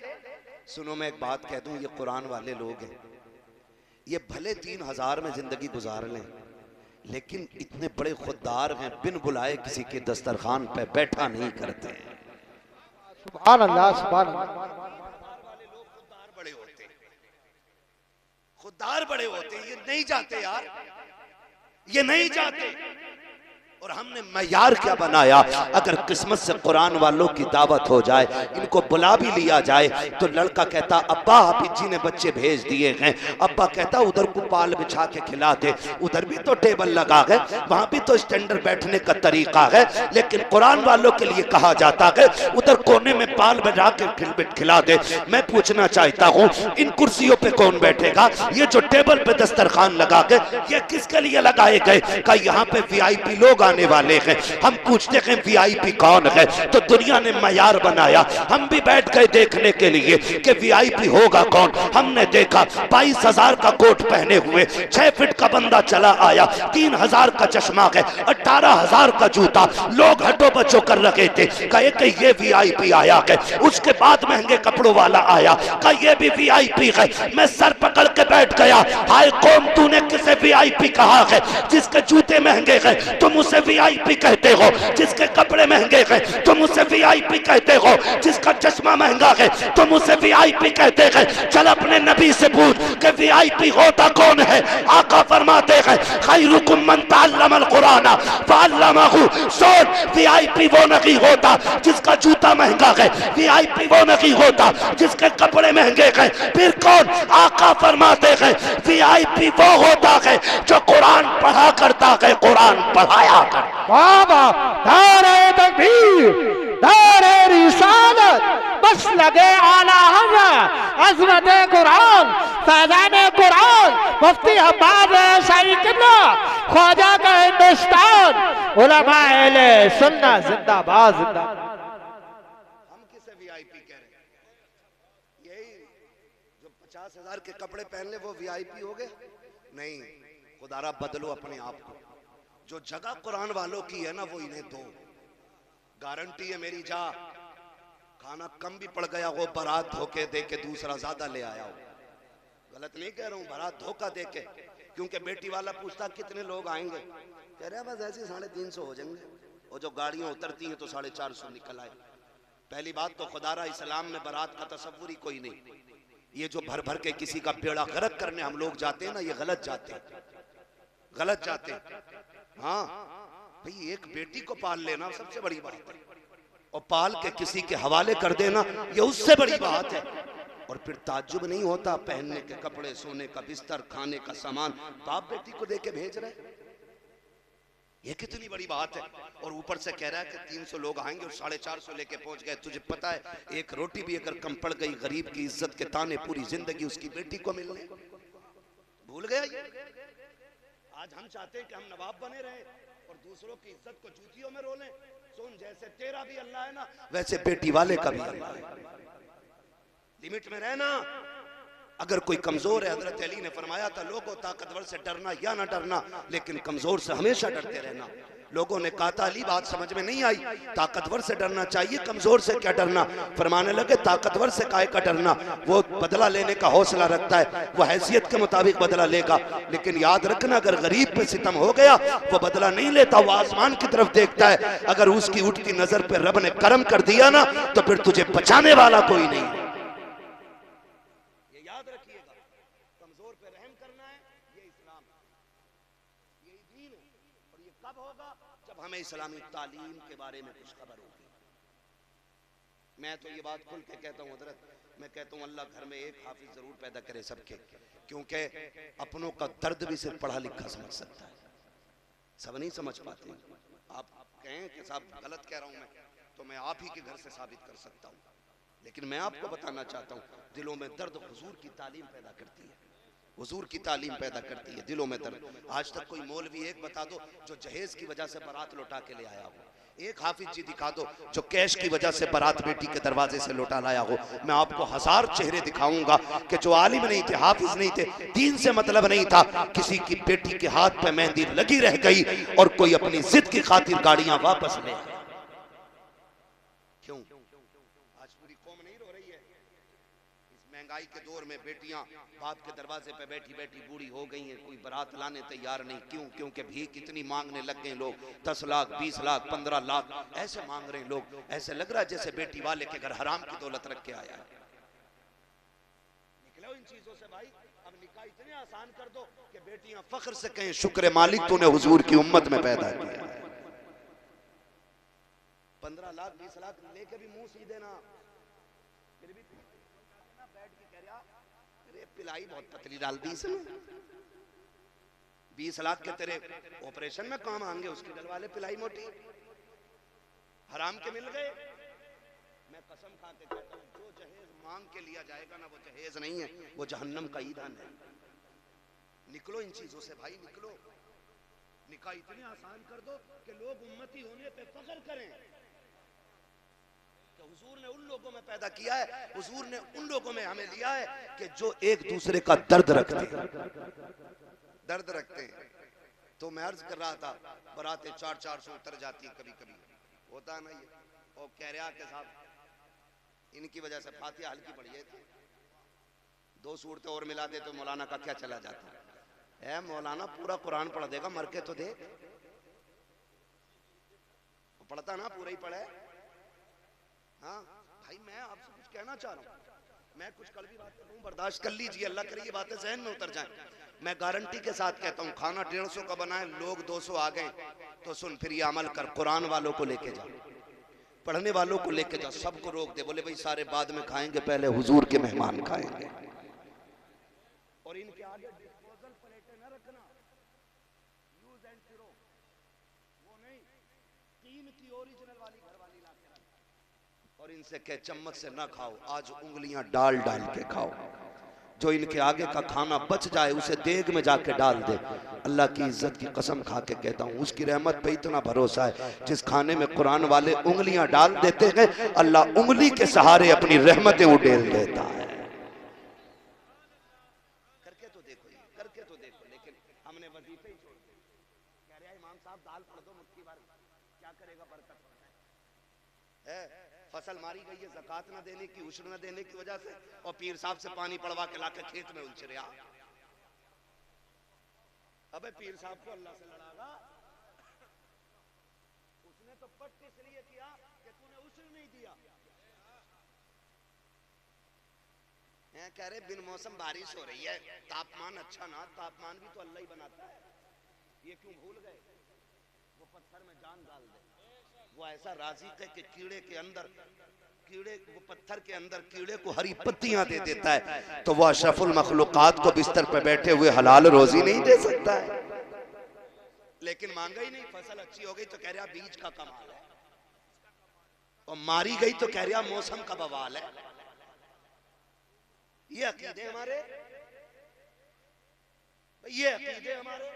A: सुनो मैं एक बात कह दूं, ये कुरान वाले लोग हैं, ये भले 3000 में जिंदगी गुजार लें लेकिन इतने बड़े खुददार हैं, बिन बुलाए किसी के दस्तरखान पे बैठा नहीं करते।
B: सुभान अल्लाह, सुभान अल्लाह।
A: वाले लोग खुददार बड़े होते हैं, खुददार बड़े होते हैं। ये नहीं जाते यार, ये नहीं जाते। और हमने मयार क्या बनाया, अगर किस्मत से कुरान वालों की दावत हो जाए, इनको बुला भी लिया जाए तो लड़का कहता अब्बा हाफिज जी ने बच्चे भेज दिए हैं, अब्बा कहता उधर को पाल बिछा के खिला दे, उधर भी तो टेबल लगा है, वहां भी तो स्टैंडर्ड बैठने का तरीका है। लेकिन कुरान वालों के लिए कहा जाता है उधर कोने में पाल बिछा के खिला दे। मैं पूछना चाहता हूँ इन कुर्सियों पे कौन बैठेगा? ये जो टेबल पे दस्तरखान लगा के ये किसके लिए लगाए गए? का यहाँ पे वीआईपी लोग आने वाले हैं। हम पूछते हैं वीआईपी कौन है, तो दुनिया ने मयार बनाया। हम भी बैठ गए देखने के लिए कि वीआईपी होगा कौन। हमने देखा 22,000 का कोट पहने हुए 6 फीट का बंदा चला आया, 3,000 का चश्मा है, 18,000 का जूता। लोग हटो बचो कर रखे थे, कहे कि ये वीआईपी आया है। उसके बाद महंगे कपड़ों वाला आया, कहा ये भी वीआईपी है। मैं सर पकड़ के बैठ गया, हाय कौन तूने किसे वीआईपी कहा है? जिसके जूते महंगे हैं तुम उसे वीआईपी कहते हो, जिसके कपड़े महंगे हैं तुम उसे वीआईपी कहते हो, जिसका चश्मा महंगा है तुम उसे वीआईपी कहते हैं। चल अपने नबी से पूछ कि वीआईपी होता कौन है? आका फरमाते हैं खैरुकुम मन तअल्लमल कुरान वअल्लमहु। सुन, वीआईपी वो नहीं होता जिसका जूता महंगा है, वीआईपी वो नहीं होता जिसके कपड़े महंगे हैं। फिर कौन? आका फरमाते हैं वीआईपी वो होता है जो कुरान पढ़ा करता है, कुरान पढ़ाया करता।
B: बाबा नारे तकबीर, नारे रिसालत, बस लगे आला हज़रत अज़मत कुरान, फैज़ान कुरान, मुफ्ती अब्बास शाही किबला, ख्वाजा का हिंदुस्तान, उलमा अहले सुन्नत जिंदाबाद जिंदाबाद।
A: हम किसे वीआईपी कह रहे हैं? यही जो 50,000 के कपड़े पहन ले वो वीआईपी हो गए? नहीं, खुदारा बदलो अपने आप को। जो जगह कुरान वालों की है ना वो इन्हें दो। गारंटी है मेरी, जा खाना कम भी पड़ गया हो, बारात धोखे दे के दूसरा ज्यादा ले आया हो। गलत नहीं कह रहा हूँ, बारात धोखा दे के। क्योंकि बेटी वाला पूछता कितने लोग आएंगे, कह रहे बस ऐसे 350 हो जाएंगे, और जो गाड़ियां उतरती हैं तो 450 निकल आए। पहली बात तो खुदारा इस्लाम में बारात का तस्वुर ही कोई नहीं। ये जो भर भर के किसी का बेड़ा गर्क करने हम लोग जाते हैं ना, ये गलत जाते हैं, गलत जाते हैं। हाँ भाई, एक बेटी को पाल लेना सबसे बड़ी बात है, और पाल के किसी के हवाले कर देना ये उससे बड़ी बात है। और फिर ताज्जुब नहीं होता, पहनने के कपड़े, सोने का बिस्तर, खाने का सामान बाप बेटी को दे के भेज रहे। ये कितनी बड़ी बात है। और ऊपर से कह रहा है कि 300 लोग आएंगे और 450 लेके पहुंच गए। तुझे पता है एक रोटी भी अगर कम पड़ गई, गरीब की इज्जत के ताने पूरी जिंदगी उसकी बेटी को मिलने। भूल गया ये? आज हम चाहते हैं कि हम नवाब बने रहे और दूसरों की इज्जत को जूतियों में रोलें। सुन, जैसे तेरा भी अल्लाह है ना, वैसे बेटी वाले का भी अल्लाह है। लिमिट में रहना। अगर कोई कमजोर है, हजरत अली ने फरमाया था लोगों ताकतवर से डरना या ना डरना, लेकिन कमजोर से हमेशा डरते रहना। लोगों ने कहा था अली बात समझ में नहीं आई, ताकतवर से डरना चाहिए, कमजोर से क्या डरना। फरमाने लगे ताकतवर से काहे का डरना, वो बदला लेने का हौसला रखता है, वो हैसियत के मुताबिक बदला लेगा। लेकिन याद रखना अगर गरीब पे सितम हो गया वो बदला नहीं लेता, वो आसमान की तरफ देखता है। अगर उसकी उठती नजर पे रब ने करम कर दिया ना तो फिर तुझे बचाने वाला कोई नहीं। हमें इस्लामी तालीम के बारे में कुछ खबर होगी। मैं तो ये बात खुल के कहता हूँ हजरत, मैं कहता हूँ अल्लाह घर में एक हाफिज जरूर पैदा करे सबके, क्योंकि अपनों का दर्द भी सिर्फ पढ़ा लिखा समझ सकता है, सब नहीं समझ पाते। आप कहें कि साहब गलत कह रहा हूँ मैं, तो मैं आप ही के घर से साबित कर सकता हूँ। लेकिन मैं आपको बताना चाहता हूँ दिलों में दर्द हुजूर की तालीम पैदा करती है, हुजूर की तालीम पैदा करती है दिलों में दर्द। आज तक कोई मौलवी एक बता दो जो जहेज की वजह से बारात लौटा के ले आया हो, एक हाफिज जी दिखा दो जो कैश की वजह से बारात बेटी के दरवाजे से लौटा लाया हो। मैं आपको 1000 चेहरे दिखाऊंगा कि जो आलिम नहीं थे, हाफिज नहीं थे, दीन से मतलब नहीं था, किसी की बेटी के हाथ पे मेहंदी लगी रह गई और कोई अपनी जिद की खातिर गाड़ियां वापस ले। क्यों आज पूरी कौम नहीं रो रही है? इस महंगाई के दौर में बेटियां बाप के दरवाजे पे बैठी बैठी बूढ़ी हो गई हैं, कोई बारात लाने तैयार नहीं। क्यों? क्योंकि भीख इतनी मांगने लग गए लोग, 10 लाख 20 लाख 15 लाख ऐसे मांग रहे हैं लोग। ऐसे लग रहा है जैसे बेटी वाले के घर हराम की दौलत रख के आया है। निकलो इन चीजों से भाई। अब निकाह इतने आसान कर दो कि बेटियां फख्र से कहें शुक्र मालिक तूने हुजूर की उम्मत में पैदा किया है। 15 लाख 20 लाख लेके भी मुंह सीधे ना, फिर भी बैठ के कह रहा पिलाई बहुत पतली डाल दी इसने। 20 लाख के तेरे ऑपरेशन में काम आएंगे, उसके गल वाले पिलाई मोटी हराम के मिल गए। मैं कसम खा के कहता हूं जो जहेज मांग के लिया जाएगा ना वो जहेज नहीं है, वो जहन्नम का ईंधन है। निकलो इन चीजों से भाई, निकलो। निकाह इतने आसान कर दो कि लोग उम्मती होने पे फख्र करें। हुजूर ने उन लोगों में पैदा किया है, हुजूर ने उन लोगों में हमें लिया है कि जो एक दूसरे का दर्द रखते हैं, दर्द रखते हैं। तो मैं अर्ज कर रहा था बरातें 400-400 उतर जाती है कभी कभी, होता है ना ये। और कह रहा कि साहब इनकी वजह से फातिहा हल्की पड़ी है, 2 सूरतें और मिला दे तो मौलाना का क्या चला जाता है। मौलाना पूरा कुरान पढ़ देगा, मर के तो देख। पढ़ता ना पूरा ही पढ़े। हाँ भाई मैं आपसे कुछ कहना चाह रहा हूँ, मैं कुछ कल भी बात कर रहा हूँ, बर्दाश्त कर लीजिए, अल्लाह करे ये बातें जहन में उतर जाएं। मैं गारंटी के साथ कहता हूँ खाना 150 का बनाए, लोग 200 आ गए तो सुन फिर ये अमल कर, कुरान वालों को लेके जा, पढ़ने वालों को लेके जा, सबको रोक दे। बोले भाई सारे बाद में खाएंगे, पहले हुजूर के मेहमान खाएंगे। और इनके आगे डिस्पोजल प्लेटें न रखना, यूज एंड थ्रो, वो नहीं, कीमती ओरिजिनल वाली घर वाली ला के रखना। और इनसे कह चम्मच से ना खाओ, आज उंगलियां डाल डाल के खाओ। जो इनके आगे का खाना बच जाए उसे देग में जाके डाल दे। अल्लाह की इज्जत की कसम खा के कहता हूँ उसकी रहमत पे इतना भरोसा है, जिस खाने में कुरान वाले उंगलियां डाल देते हैं अल्लाह उंगली के सहारे अपनी रहमतें उड़ेल देता है। करके तो देखो, करके तो देखो। लेकिन हमने वजीफे ही छोड़ दिए। कह रहे इमाम साहब दाल पढ़ दो मुट्ठी भर, क्या करेगा, बरकत है। फसल मारी गई है ज़कात न देने की, उश्र न देने की वजह से, और पीर साहब से पानी पड़वा के लाके खेत में उलझ रहा। अबे पीर साहब को अल्लाह से लड़ागा, उसने तो पट्ट इसलिए किया कि तूने उश्र नहीं दिया। कह रहे बिन मौसम बारिश हो रही है, तापमान अच्छा ना, तापमान भी तो अल्लाह ही बनाता है, ये क्यों भूल गए। वो पत्थर में जान डाल दे, वो ऐसा राज़िक है कि कीड़े के अंदर, कीड़े वो पत्थर के अंदर कीड़े को हरी पत्तियां दे देता है, तो वो अशरफुल मखलूकात को बिस्तर पे बैठे हुए हलाल रोजी नहीं दे सकता है। लेकिन मांगा ही नहीं। फसल अच्छी हो गई तो कह रहा बीज का कमाल है, और मारी गई तो कह रहा मौसम का बवाल है। ये अकीदे हमारे, ये अकीदे हमारे।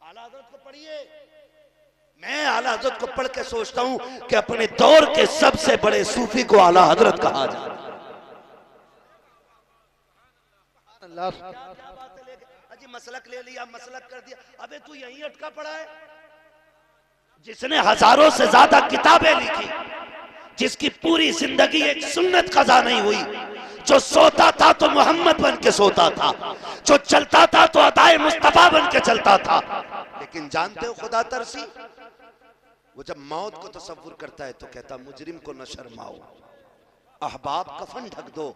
A: आला हज़रत को पढ़िए। मैं आला हज़रत को पढ़ के सोचता हूं कि अपने दौर के सबसे बड़े सूफी को आला हज़रत कहा जाता है। क्या बात है, अजी मसलक ले लिया, मसलक कर दिया। अबे तू यहीं अटका पड़ा है। जिसने हजारों से ज्यादा किताबें लिखी, जिसकी पूरी जिंदगी एक सुन्नत कज़ा नहीं हुई, जो सोता था तो मोहम्मद बन के सोता था, जो चलता था तो अदाए मुस्तफा बन के चलता था। लेकिन जानते हो खुदा तरसी, वो जब मौत को तसव्वुर करता है तो कहता मुजरिम को न शर्माओ, अहबाब कफन ढक दो,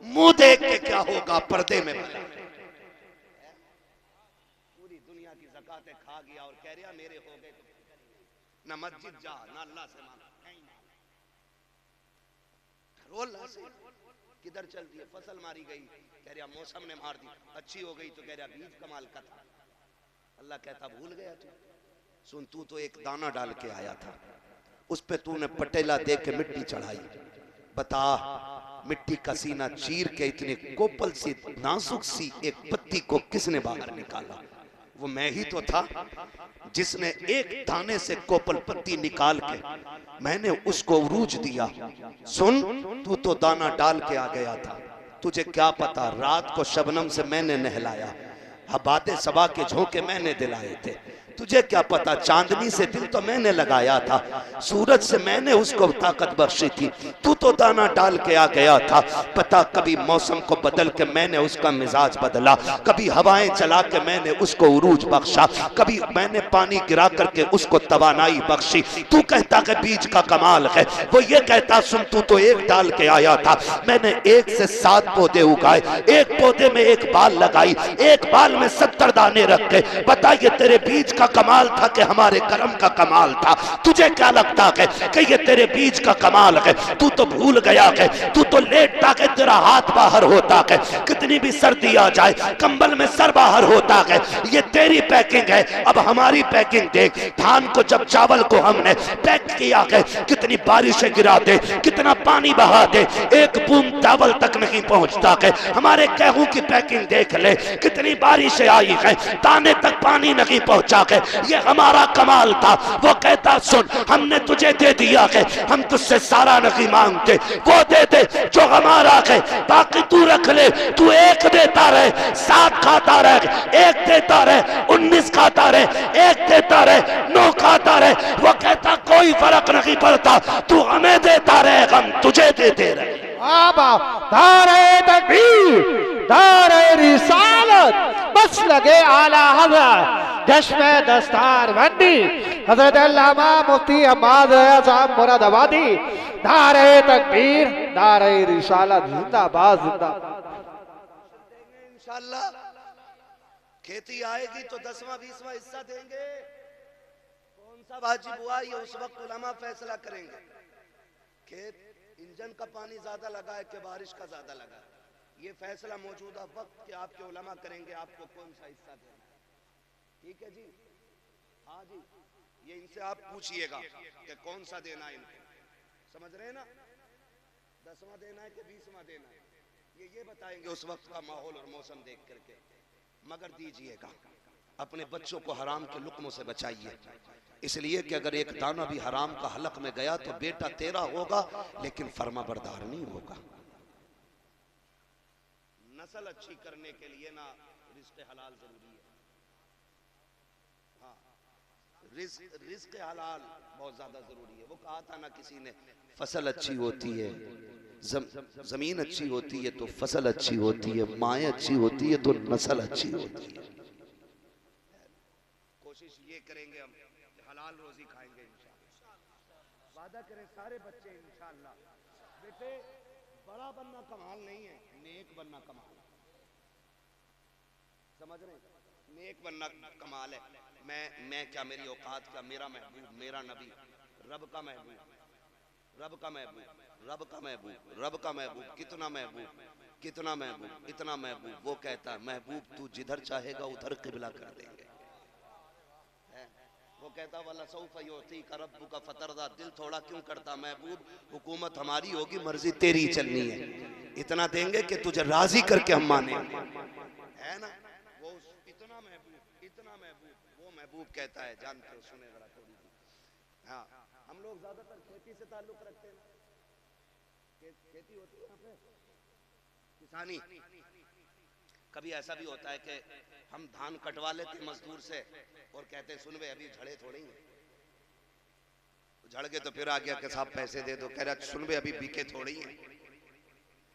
A: मुंह देख के क्या होगा पर्दे में। पूरी दुनिया की ज़कातें खा गया और कह रहा मेरे हो गए। ना मस्जिद जा, ना अल्लाह से मांग, किधर चल दिए। फसल मारी गई, कह रहा मौसम ने मार दी। अच्छी हो गई तो कह रहा बीज कमाल का था। अल्लाह कहता भूल गया तू। सुन, तू तो एक दाना डाल के आया था, उस पे तूने पटेला दे के मिट्टी चढ़ाई। बता, मिट्टी का सीना चीर के इतनी कोपल सी नाजुक सी एक पत्ती को किसने बाहर निकाला? वो मैं ही तो था जिसने एक दाने से कोपल पत्ती निकाल के मैंने उसको उरूज दिया। सुन, तू तो दाना डाल के आ गया था, तुझे क्या पता रात को शबनम से मैंने नहलाया, हबादे सबा के झोंके मैंने दिलाए थे। तुझे क्या पता चांदनी से दिल तो मैंने लगाया था, सूरज से मैंने उसको ताकत बख्शी थी। तू तो दाना डाल के आ गया था। पता कभी मौसम को बदल के मैंने उसका मिजाज बदला, कभी हवाएं चला के मैंने उसको उरूज बख्शा, कभी मैंने पानी गिरा करके उसको तवानाई बख्शी। तू कहता कि बीज का कमाल है, वो ये कहता सुन तू तो एक डाल के आया था, मैंने एक से 7 पौधे उगाए, एक पौधे में एक बाल लगाई, एक बाल में 70 दाने रखे। बता ये तेरे बीज का कमाल था कि हमारे कर्म का कमाल था? तुझे क्या लगता है कि ये तेरे बीज का कमाल है? तू तो भूल गया है, तू तो लेटता है तेरा हाथ बाहर होता है, कितनी भी सर्दी आ जाए कंबल में सर बाहर होता है। ये तेरी पैकिंग है, अब हमारी पैकिंग देख। धान को जब चावल को हमने पैक किया है, कितनी बारिशें गिरा दे, कितना पानी बहा दे, एक बूंद चावल तक नहीं पहुंचता है। हमारे गेहूं की पैकिंग देख ले, कितनी बारिशें आई है, दाने तक पानी नहीं पहुंचा है। ये हमारा कमाल था। वो कहता सुन, हमने तुझे दे दिया है, हम तुझसे सारा नहीं मांगते, वो दे दे जो हमारा है, बाकी तू रख ले। तू एक देता रहे, 7 खाता रहे, एक देता रहे, 19 खाता रहे, एक देता रहे, 9 खाता रहे। वो कहता कोई फर्क नहीं पड़ता, तू हमें देता रहे, हम तुझे देते रहे।
B: दारे तकबीर, दारे रिसालत, बस लगे आला हज़रत, जश्न दस्तार बंदी हज़रत अल्लामा मुफ्ती अहमद साहब मुरादाबादी। दारे तकबीर, दारे रिसालत, जिंदाबाद जिंदाबाद।
A: इंशाअल्लाह खेती आएगी तो 10वां 20वां हिस्सा देंगे। कौन सा वाजिब हुआ ये उस वक्त उलमा फैसला करेंगे। खेत इंजन का पानी ज्यादा लगा है कि बारिश का ज्यादा लगा है, ये फैसला मौजूदा वक्त के आपके उलमा करेंगे आपको कौन सा हिस्सा देना है। ठीक है जी, हाँ जी, ये इनसे आप पूछिएगा कि कौन सा देना है इनको। समझ रहे हैं ना, 10वां देना है कि 20वां देना है, ये बताएंगे उस वक्त का माहौल और मौसम देख करके। मगर दीजिएगा, अपने बच्चों को हराम के लुक्मों से बचाइए, इसलिए कि अगर एक दाना भी हराम का हलक में गया तो बेटा तेरा होगा लेकिन फर्मा बरदार नहीं होगा। नस्ल अच्छी करने के लिए ना रिज़्क़ हलाल जरूरी है। हाँ, रिज़्क़ हलाल बहुत ज्यादा जरूरी है। वो कहा था ना किसी ने, फसल अच्छी होती है, जमीन अच्छी होती है तो फसल अच्छी होती है, माएँ अच्छी होती है तो नस्ल अच्छी होती है। कोशिश ये करेंगे हम हलाल रोजी खाएंगे इंशाअल्लाह। वादा करें सारे बच्चे इंशाअल्लाह। बेटे बड़ा बनना कमाल नहीं है, नेक बनना कमाल है। समझ रहे हैं, नेक बनना कमाल है। मैं क्या, मेरी औकात क्या, मेरा महबूब, मेरा नबी, रब का महबूब, रब का महबूब, रब का महबूब, रब का महबूब, कितना महबूब, कितना महबूब, इतना महबूब। वो कहता है महबूब तू जिधर चाहेगा उधर किबला कर देंगे। वो कहता वाला सौफ योती का रब्बु का फतरदा, दिल थोड़ा क्यों करता महबूब, हुकूमत हमारी होगी मर्जी तेरी चलनी है, इतना देंगे कि तुझे राजी करके हम माने, है ना। वो इतना महबूब वो महबूब कहता है, जानते हो, सुने जरा थोड़ी सी। हाँ, हम लोग ज्यादातर खेती से ताल्लुक रखते हैं, खेती होती है यहाँ पे, किसानी। कभी ऐसा भी होता है कि हम धान कटवा लेते मजदूर से और कहते सुन बे अभी झड़े थोड़े ही झड़ गए, तो फिर आ गया कि साहब पैसे दे दो, कह रहा सुन बे अभी बिके थोड़े ही,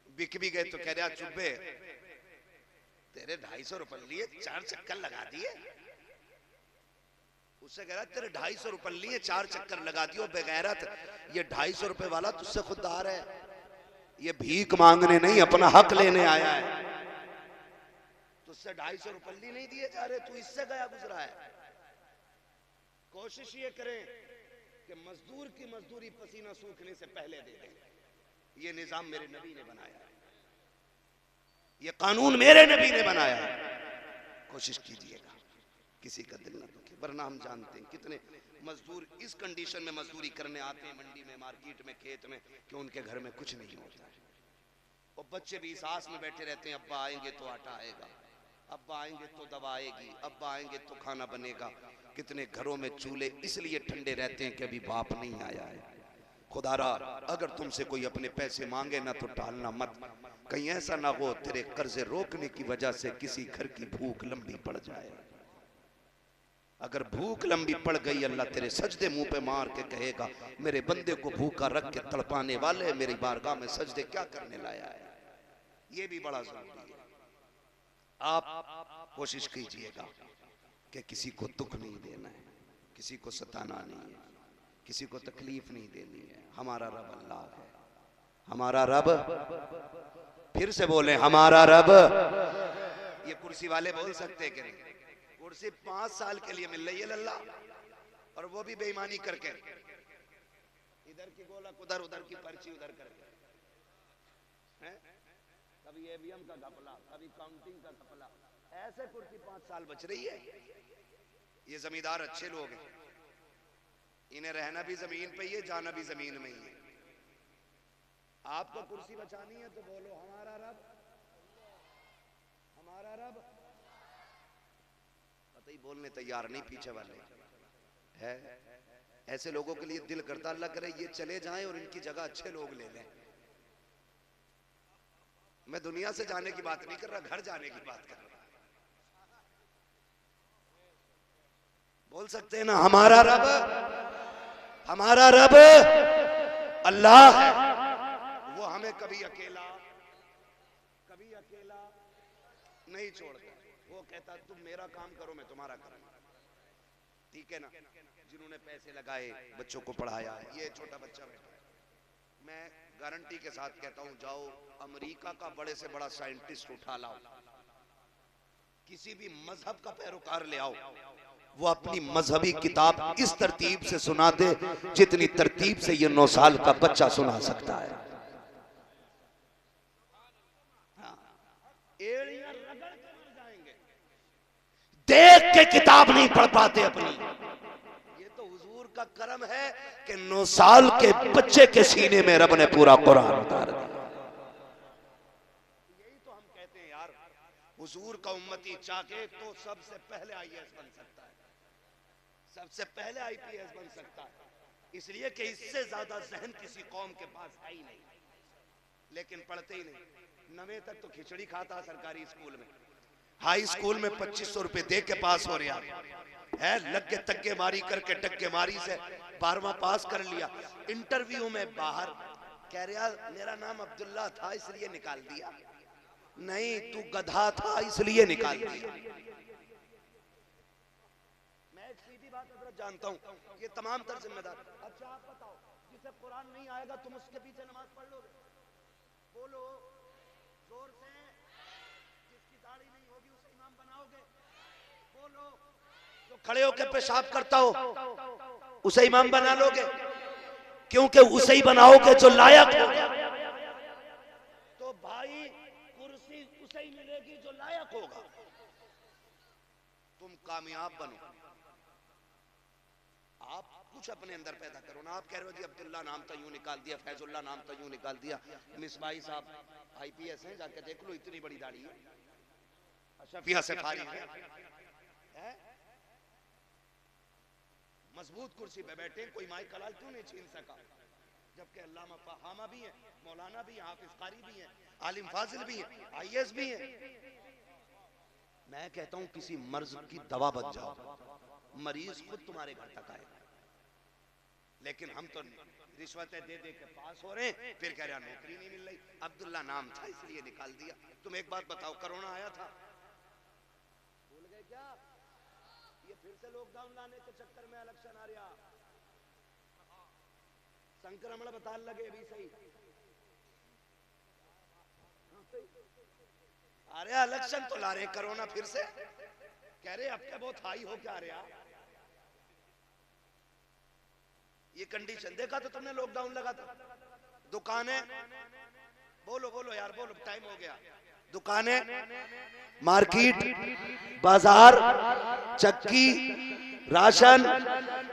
A: बिक भी गए तो कह रहा चुप्पे तेरे 250 रुपए लिए 4 चक्कर लगा दिए, उससे कह रहा तेरे 250 रुपए लिए 4 चक्कर लगा दियो बेगैरत, ये 250 रुपए वाला तुझसे खुददार है, ये भीख मांगने नहीं अपना हक लेने आया है, तुझसे 250 रुपये नहीं दिए जा रहे, तू इससे गया गुजरा है। कोशिश ये करें कि मजदूर की मजदूरी पसीना सूखने से पहले दे दें, ये निजाम मेरे नबी ने बनाया है, ये कानून मेरे नबी ने बनाया है, कोशिश कीजिएगा किसी का दिल ना दुखे, वरना हम जानते हैं कितने मजदूर इस कंडीशन में मजदूरी करने आते हैं मंडी में, मार्केट में, खेत में, कि उनके घर में कुछ नहीं होता है, और बच्चे भी इस आस में बैठे रहते हैं अब्बा आएंगे तो आटा आएगा, अब्बा आएंगे तो दवा आएगी, अब्बा आएंगे तो खाना बनेगा। कितने घरों में चूल्हे इसलिए ठंडे रहते हैं कि अभी बाप नहीं आया है। खुदारा अगर तुमसे कोई अपने पैसे मांगे ना तो टालना मत, कहीं ऐसा ना हो तेरे कर्जे रोकने की वजह से किसी घर की भूख लंबी पड़ जाए। अगर भूख लंबी पड़ गई अल्लाह तेरे सजदे मुंह पे मार के कहेगा मेरे बंदे को भूखा रख के तड़पाने वाले मेरी बारगाह में सजदे क्या करने लाया है। ये भी बड़ा जरूरी है। आप कोशिश कीजिएगा कि किसी को दुख नहीं देना है, किसी को सताना नहीं है, किसी को तकलीफ नहीं देनी है। हमारा रब अल्लाह है, हमारा रब, फिर से बोले हमारा रब। ये कुर्सी वाले बोल सकते कि नहीं, कुर्सी 5 साल के लिए मिल रही है लल्ला, और वो भी बेईमानी करके, इधर की गोलक उधर, उधर की पर्ची उधर करके, हैं? कभी एवीएम का घपला, कभी काउंटिंग का घपला, ऐसे कुर्सी 5 साल बच रही है। ये जमींदार अच्छे लोग हैं, इन्हें रहना भी जमीन पे ही है, जाना भी जमीन में ही है। आपको कुर्सी बचानी है तो बोलो हमारा रब, हमारा रब। पता ही बोलने तैयार नहीं पीछे वाले है। ऐसे लोगों के लिए दिल करता अल्लाह करे ये चले जाएं और इनकी जगह अच्छे लोग ले लें। मैं दुनिया से जाने की बात नहीं कर रहा, घर जाने की बात कर रहा। बोल सकते हैं ना हमारा रब, हमारा रब अल्लाह है। वो हमें कभी अकेला नहीं छोड़ता। वो कहता तुम मेरा काम करो मैं तुम्हारा करूंगा, ठीक है ना। जिन्होंने पैसे लगाए, बच्चों को पढ़ाया, ये छोटा बच्चा बैठा है, मैं गारंटी के साथ कहता हूं जाओ अमेरिका का बड़े से बड़ा साइंटिस्ट उठा लाओ, किसी भी मजहब का पैरोकार ले आओ, वो अपनी मजहबी किताब इस तरतीब से सुना दे जितनी तरतीब से ये 9 साल का बच्चा सुना सकता है। एड़ियां रगड़ के मर जाएंगे, देख के किताब नहीं पढ़ पाते अपनी। ये तो हुजूर का करम है कि 9 साल के बच्चे के सीने में रब ने पूरा कुरान उतार दिया। यही तो हम कहते हैं यार, हुजूर का उम्मती चाहे तो सबसे पहले आईएएस बन सकता है, सबसे पहले आईपीएस बन सकता है, इसलिए कि इससे ज्यादा जहन किसी कौम के पास है ही नहीं, लेकिन पढ़ते ही नहीं। 9वीं तक तो खिचड़ी खाता सरकारी स्कूल में, हाई स्कूल में 2500 रुपए दे के पास हो रहा है, लग के तक्के मारी करके टक्के मारी से 12वां पास कर लिया। इंटरव्यू में बाहर कह रहा मेरा नाम अब्दुल्ला था इसलिए निकाल दिया, नहीं तू गधा था इसलिए निकाल दिया। मैं एक सीधी बात हजरत जानता हूँ, ये तमाम तर जिम्मेदार। अच्छा आप बताओ जिसे कुरान नहीं आएगा तुम उसके पीछे नमाज पढ़ लोगे? बोलो जोर से। जिसकी दाढ़ी नहीं होगी उसे इमाम बनाओगे? बोलो। जो खड़े होकर पेशाब करता हो उसे इमाम बना लोगे? क्योंकि उसे ही बनाओगे जो लायक हो। तो भाई कुर्सी उसे ही मिलेगी जो लायक होगा। तुम कामयाब बनो, आप कुछ अपने अंदर पैदा करो ना। आप कह रहे हो जी अब्दुल्ला नाम तो यूं निकाल दिया, फैजुल्ला नाम तो यूं निकाल दिया। मिसबाही साहब IPS हैं, जाके देख लो, इतनी बड़ी दाढ़ी है, अशफिया से फारिग है, मजबूत कुर्सी पे बैठे, कोई माई कलाल क्यों नहीं छीन सका? जबकि अल्लामा फहामा भी हैं, मौलाना भी हैं, हाफिज कारी भी हैं, आलिम फाजिल भी हैं, IAS भी हैं। मैं कहता हूं किसी मर्ज की दवा बन जाओ, मरीज खुद तुम्हारे घर तक आएगा। लेकिन हम तो रिश्वतें दे दे के पास हो रहे हैं, फिर कह रहे हैं नौकरी नहीं मिल रही, अब्दुल्ला नाम था इसलिए निकाल दिया। तुम एक बात बताओ, कोरोना आया था, भूल गए क्या? ये फिर से लॉकडाउन लाने के चक्कर में इलेक्शन आ रहा, संक्रमण बता लगे भी सही। अरे इलेक्शन तो ला रहे, कोरोना फिर से कह रहे अब क्या बहुत हाई हो क्या रहा। ये कंडीशन देखा तो तुमने, लॉकडाउन लगा था, दुकानें, बोलो बोलो यार बोलो, टाइम हो गया, दुकानें, मार्केट, बाजार, चक्की, राशन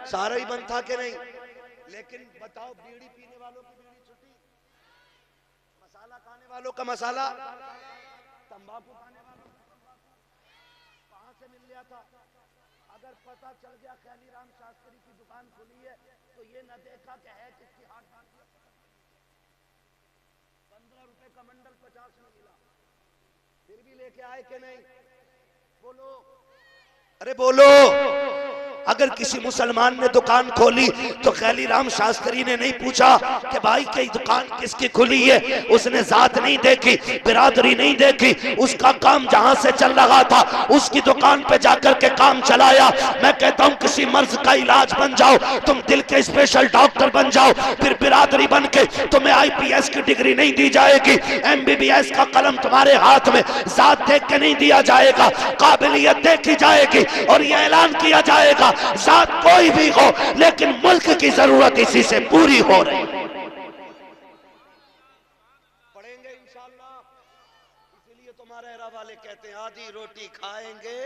A: सारा ही बंद था कि नहीं? लेकिन बताओ, बीड़ी पीने वालों की बीड़ी छुट्टी, मसाला खाने वालों का मसाला, तंबाकू खाने वालों का तंबाकू कहां से मिल गया था? अगर पता चल गया ख्याली राम शास्त्री की दुकान खुली है तो ये न देखा कि है किसकी हाथ बांध दिया। 15 रुपए का मंडल 50 में मिला, फिर भी लेके आए कि नहीं? बोलो, अरे बोलो। अगर किसी मुसलमान ने दुकान खोली तो ख्याली राम शास्त्री ने नहीं पूछा कि भाई की दुकान किसकी खुली है, उसने जात नहीं देखी, बिरादरी नहीं देखी, उसका काम जहां से चल रहा था उसकी दुकान पे जाकर के काम चलाया। मैं कहता हूं किसी मर्ज का इलाज बन जाओ, तुम दिल के स्पेशल डॉक्टर बन जाओ, फिर बिरादरी बन के तुम्हें IPS की डिग्री नहीं दी जाएगी, MBBS का कलम तुम्हारे हाथ में जात देख के नहीं दिया जाएगा, काबिलियत देखी जाएगी और यह ऐलान किया जाएगा जात कोई भी हो लेकिन मुल्क की जरूरत इसी से पूरी हो रही। पढ़ेंगे इंशाअल्लाह, इसीलिए तुम्हारे एरा वाले कहते हैं आधी रोटी खाएंगे।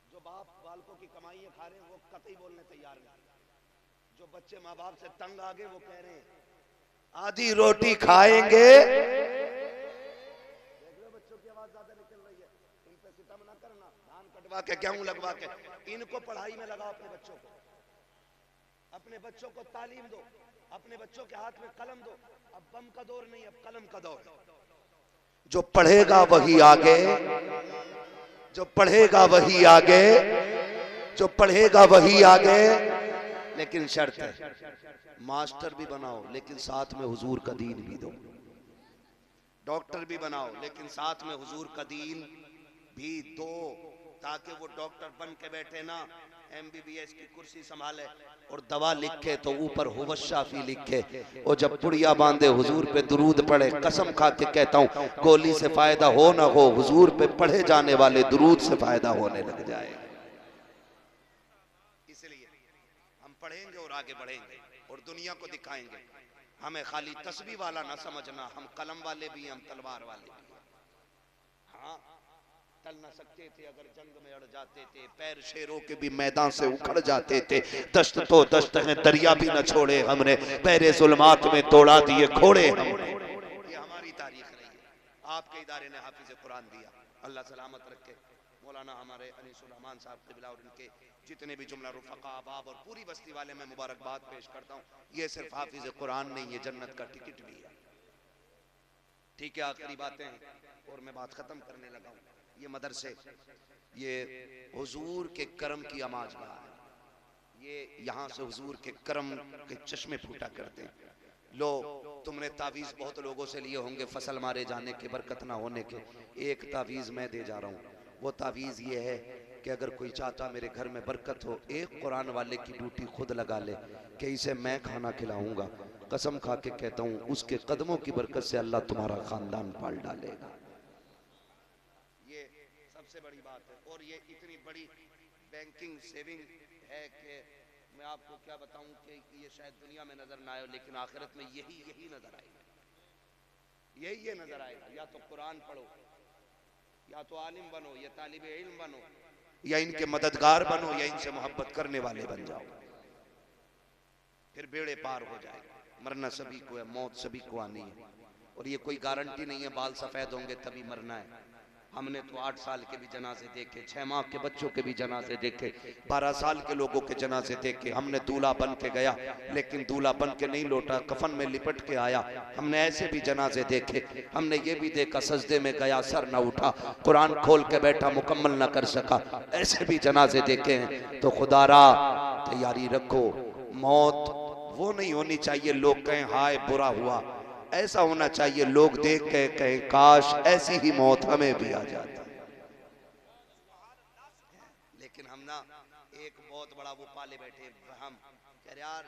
A: जो बाप बालकों की कमाइयां खा रहे हैं वो कतई बोलने तैयार नहीं, जो बच्चे माँ बाप से तंग आ गए वो कह रहे हैं आधी रोटी खाएंगे। के गेहूं लगवा के इनको पढ़ाई में लगाओ, अपने बच्चों को तालीम दो, अपने बच्चों के हाथ में कलम दो। अब बम का दौर नहीं, अब कलम का दौर। जो पढ़ेगा वही आगे, जो पढ़ेगा वही आगे, जो पढ़ेगा वही आगे। लेकिन शर्त है मास्टर भी बनाओ लेकिन साथ में हुजूर का दीन भी दो, डॉक्टर भी बनाओ लेकिन साथ में हुजूर का दीन भी दो, ताकि वो डॉक्टर बन के बैठे ना MBBS की कुर्सी संभाले और दवा लिखे तो ऊपर हुवस शाफी लिखे, और जब पुड़िया बांधे हुजूर पे दुरूद पढ़े। कसम खा के कहता हूँ गोली से फायदा हो ना हो, हुजूर पे पढ़े जाने वाले दुरूद से फायदा होने लग जाएगा। इसलिए हम पढ़ेंगे और आगे बढ़ेंगे और दुनिया को दिखाएंगे। हमें खाली तस्बीह वाला ना समझना, हम कलम वाले भी हैं, हम तलवार वाले भी हैं। हाँ, टल न सकते थे अगर जंग में अड़ जाते थे, पैर शेरों के भी मैदान से उखड़ जाते थे, दश्त तो दश्त है दरिया भी न छोड़े हमने, पैरे जुल्मात में तोड़ा दिए घोड़े हमने। ये हमारी तारीख रही है, आपके इदारे ने हाफिज कुरान दिया, अल्लाह सलामत रखे। मौलाना हमारे अनीसुर रहमान साहब क़िबला और उनके जितने भी जुमला रुफ़क़ा अहबाब और पूरी बस्ती वाले मैं मुबारकबाद पेश करता हूँ। ये सिर्फ हाफिज कुरान नहीं, ये जन्नत का टिकट भी है। ठीक है, आखिरी बातें हैं और मैं बात खत्म करने लगा हूँ। ये मदरसे, ये हुजूर के करम की आमाजगाह है, ये यहाँ से हुजूर के करम के चश्मे फूटा करते हैं। लो, तुमने तावीज़ बहुत लोगों से लिए होंगे फसल मारे जाने के, बरकत ना होने के। एक तावीज़ मैं दे जा रहा हूँ, वो तावीज़ ये है कि अगर कोई चाहता मेरे घर में बरकत हो, एक कुरान वाले की ड्यूटी खुद लगा ले कि इसे मैं खाना खिलाऊंगा। कसम खा के कहता हूँ उसके कदमों की बरकत से अल्लाह तुम्हारा खानदान पाल डालेगा। ये सबसे बड़ी बात है। और ये इतनी बड़ी बैंकिंग सेविंग है कि मैं आपको क्या बताऊं कि ये शायद दुनिया में नजर ना आए, लेकिन आखिरत में यही नजर आएगा, यही नजर आएगा। या तो कुरान पढ़ो, या तो आलिम बनो, या तालिबे इल्म बनो, या इनके मददगार बनो या इनसे मोहब्बत करने वाले बन जाओ, फिर बेड़े पार हो जाएगा। मरना सभी को है, मौत सभी को आनी है, और ये कोई गारंटी नहीं है बाल सफेद होंगे तभी मरना है। हमने तो 8 साल के भी जनाजे देखे, 6 माह के बच्चों के भी जनाजे देखे, 12 साल के लोगों के जनाजे देखे। हमने दूल्हा बन के गया लेकिन दूल्हा बन के नहीं लौटा, कफन में लिपट के आया। हमने ऐसे भी जनाजे देखे, हमने ये भी देखा सजदे में गया सर ना उठा, कुरान खोल के बैठा मुकम्मल ना कर सका, ऐसे भी जनाजे देखे हैं। तो खुदारा तैयारी रखो, मौत वो नहीं होनी चाहिए लोग कहें हाय बुरा हुआ, ऐसा होना चाहिए लोग देख के कहें काश ऐसी ही मौत हमें भी आ जाती। लेकिन हम ना एक बहुत बड़ा वो पाले बैठे, हम कह रहे यार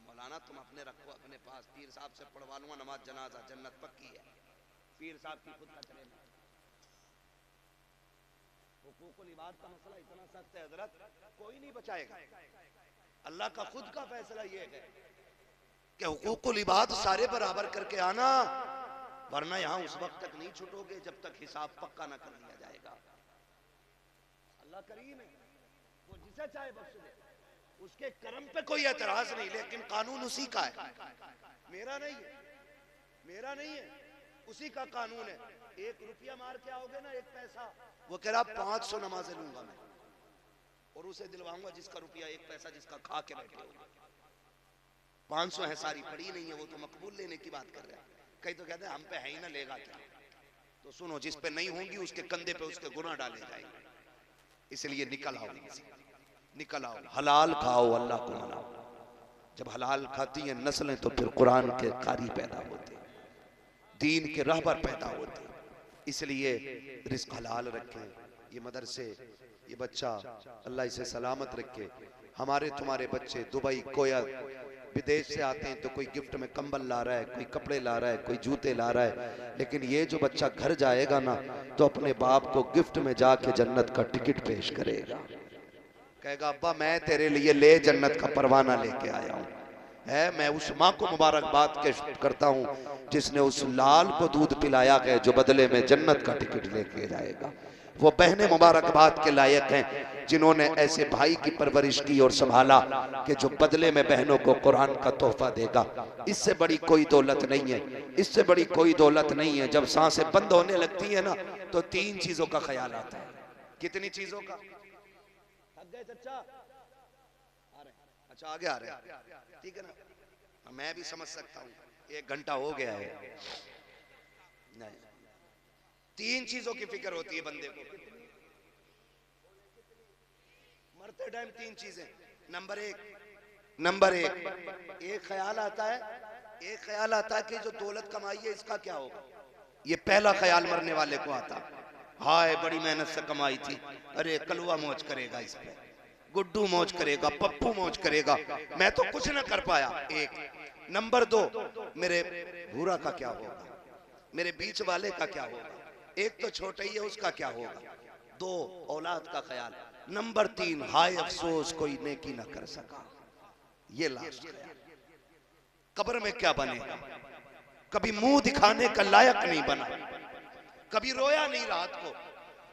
A: मौलाना तुम अपने रखो अपने पास, पीर साहब से पढ़वा लूंगा नमाज जनाजा, जन्नत पक्की है। पीर साहब की खुद का चले हुकूकुल इबाद का मसला इतना सख्त है हजरत, कोई नहीं बचाएगा। अल्लाह का खुद का फैसला ये है कि हुकूकुल इबाद सारे बराबर करके आना, वरना यहां उस वक्त तक नहीं छूटोगे जब तक हिसाब पक्का ना कर लिया जाएगा। अल्लाह करीम है, वो जिसे चाहे बख्श दे, उसके कर्म पे कोई एतराज नहीं, लेकिन कानून उसी का है, मेरा नहीं है, मेरा नहीं है, उसी का कानून है। 1 रुपया मार के आओगे ना 1 पैसा, वो कह रहा 500 नमाजें लूंगा मैं और उसे दिलवाऊंगा जिसका रुपया 1 पैसा जिसका खा के बैठे होगा। 500 है सारी पड़ी नहीं है, वो तो मकबूल लेने की बात कर रहा है। कई तो कहते हैं हम पे है ही ना लेगा क्या, तो सुनो जिस पे नहीं होंगी उसके कंधे पे उसके गुनाह डाले जाएंगे। इसलिए निकल आओ, निकल आओ, हलाल खाओ, अल्लाह को मनाओ। जब हलाल खाती हैं नस्लें तो फिर कुरान के कारी पैदा होते, दीन के रहबर पैदा होते। इसलिए रिस्क हलाल रखें। ये मदरसे, ये बच्चा अल्लाह इसे सलामत रखे। हमारे तुम्हारे बच्चे दुबई कोया विदेश से आते हैं तो कोई गिफ्ट में कंबल ला रहा है, कोई कपड़े ला रहा है, कोई जूते ला रहा है, लेकिन ये जो बच्चा घर जाएगा ना तो अपने बाप को गिफ्ट में जाके जन्नत का टिकट पेश करेगा, कहेगा अब्बा मैं तेरे लिए ले जन्नत का परवाना लेके आया हूँ। है मैं उस माँ को मुबारकबाद करता हूँ जिसने उस लाल को दूध पिलाया गया जो बदले में जन्नत का टिकट लेके जाएगा। वो बहनें मुबारकबाद के लायक हैं जिन्होंने ऐसे भाई की परवरिश की और संभाला कि जो बदले में बहनों को कुरान का तोहफा देगा। इससे बड़ी कोई दौलत नहीं है, इससे बड़ी कोई दौलत नहीं है। जब सांसें बंद होने लगती है ना तो 3 चीजों का ख्याल आता है। कितनी चीजों का? थक गए चचा? आ रहे, अच्छा आगे आ रहे हैं, ठीक है ना, मैं भी समझ सकता हूँ 1 घंटा हो गया है। नहीं, 3 चीजों की फिक्र होती है बंदे को मरते टाइम। 3 चीजें। नंबर एक एक ख्याल आता है, एक ख्याल आता है कि जो दौलत कमाई है इसका क्या होगा। ये पहला ख्याल मरने वाले को आता। हाय बड़ी मेहनत से कमाई थी, अरे कलवा मौज करेगा इस पे, गुड्डू मौज करेगा, पप्पू मौज करेगा, मैं तो कुछ ना कर पाया। एक। नंबर 2 मेरे भूरा का क्या होगा, मेरे बीच वाले का क्या होगा, एक तो छोटा ही है उसका क्या होगा। 2 औलाद का ख्याल। नंबर 3 हाय अफसोस कोई नेकी ना कर सका। ये लास्ट ख्याल। कब्र में क्या बनेगा, कभी मुंह दिखाने का लायक नहीं बना, कभी रोया नहीं रात को।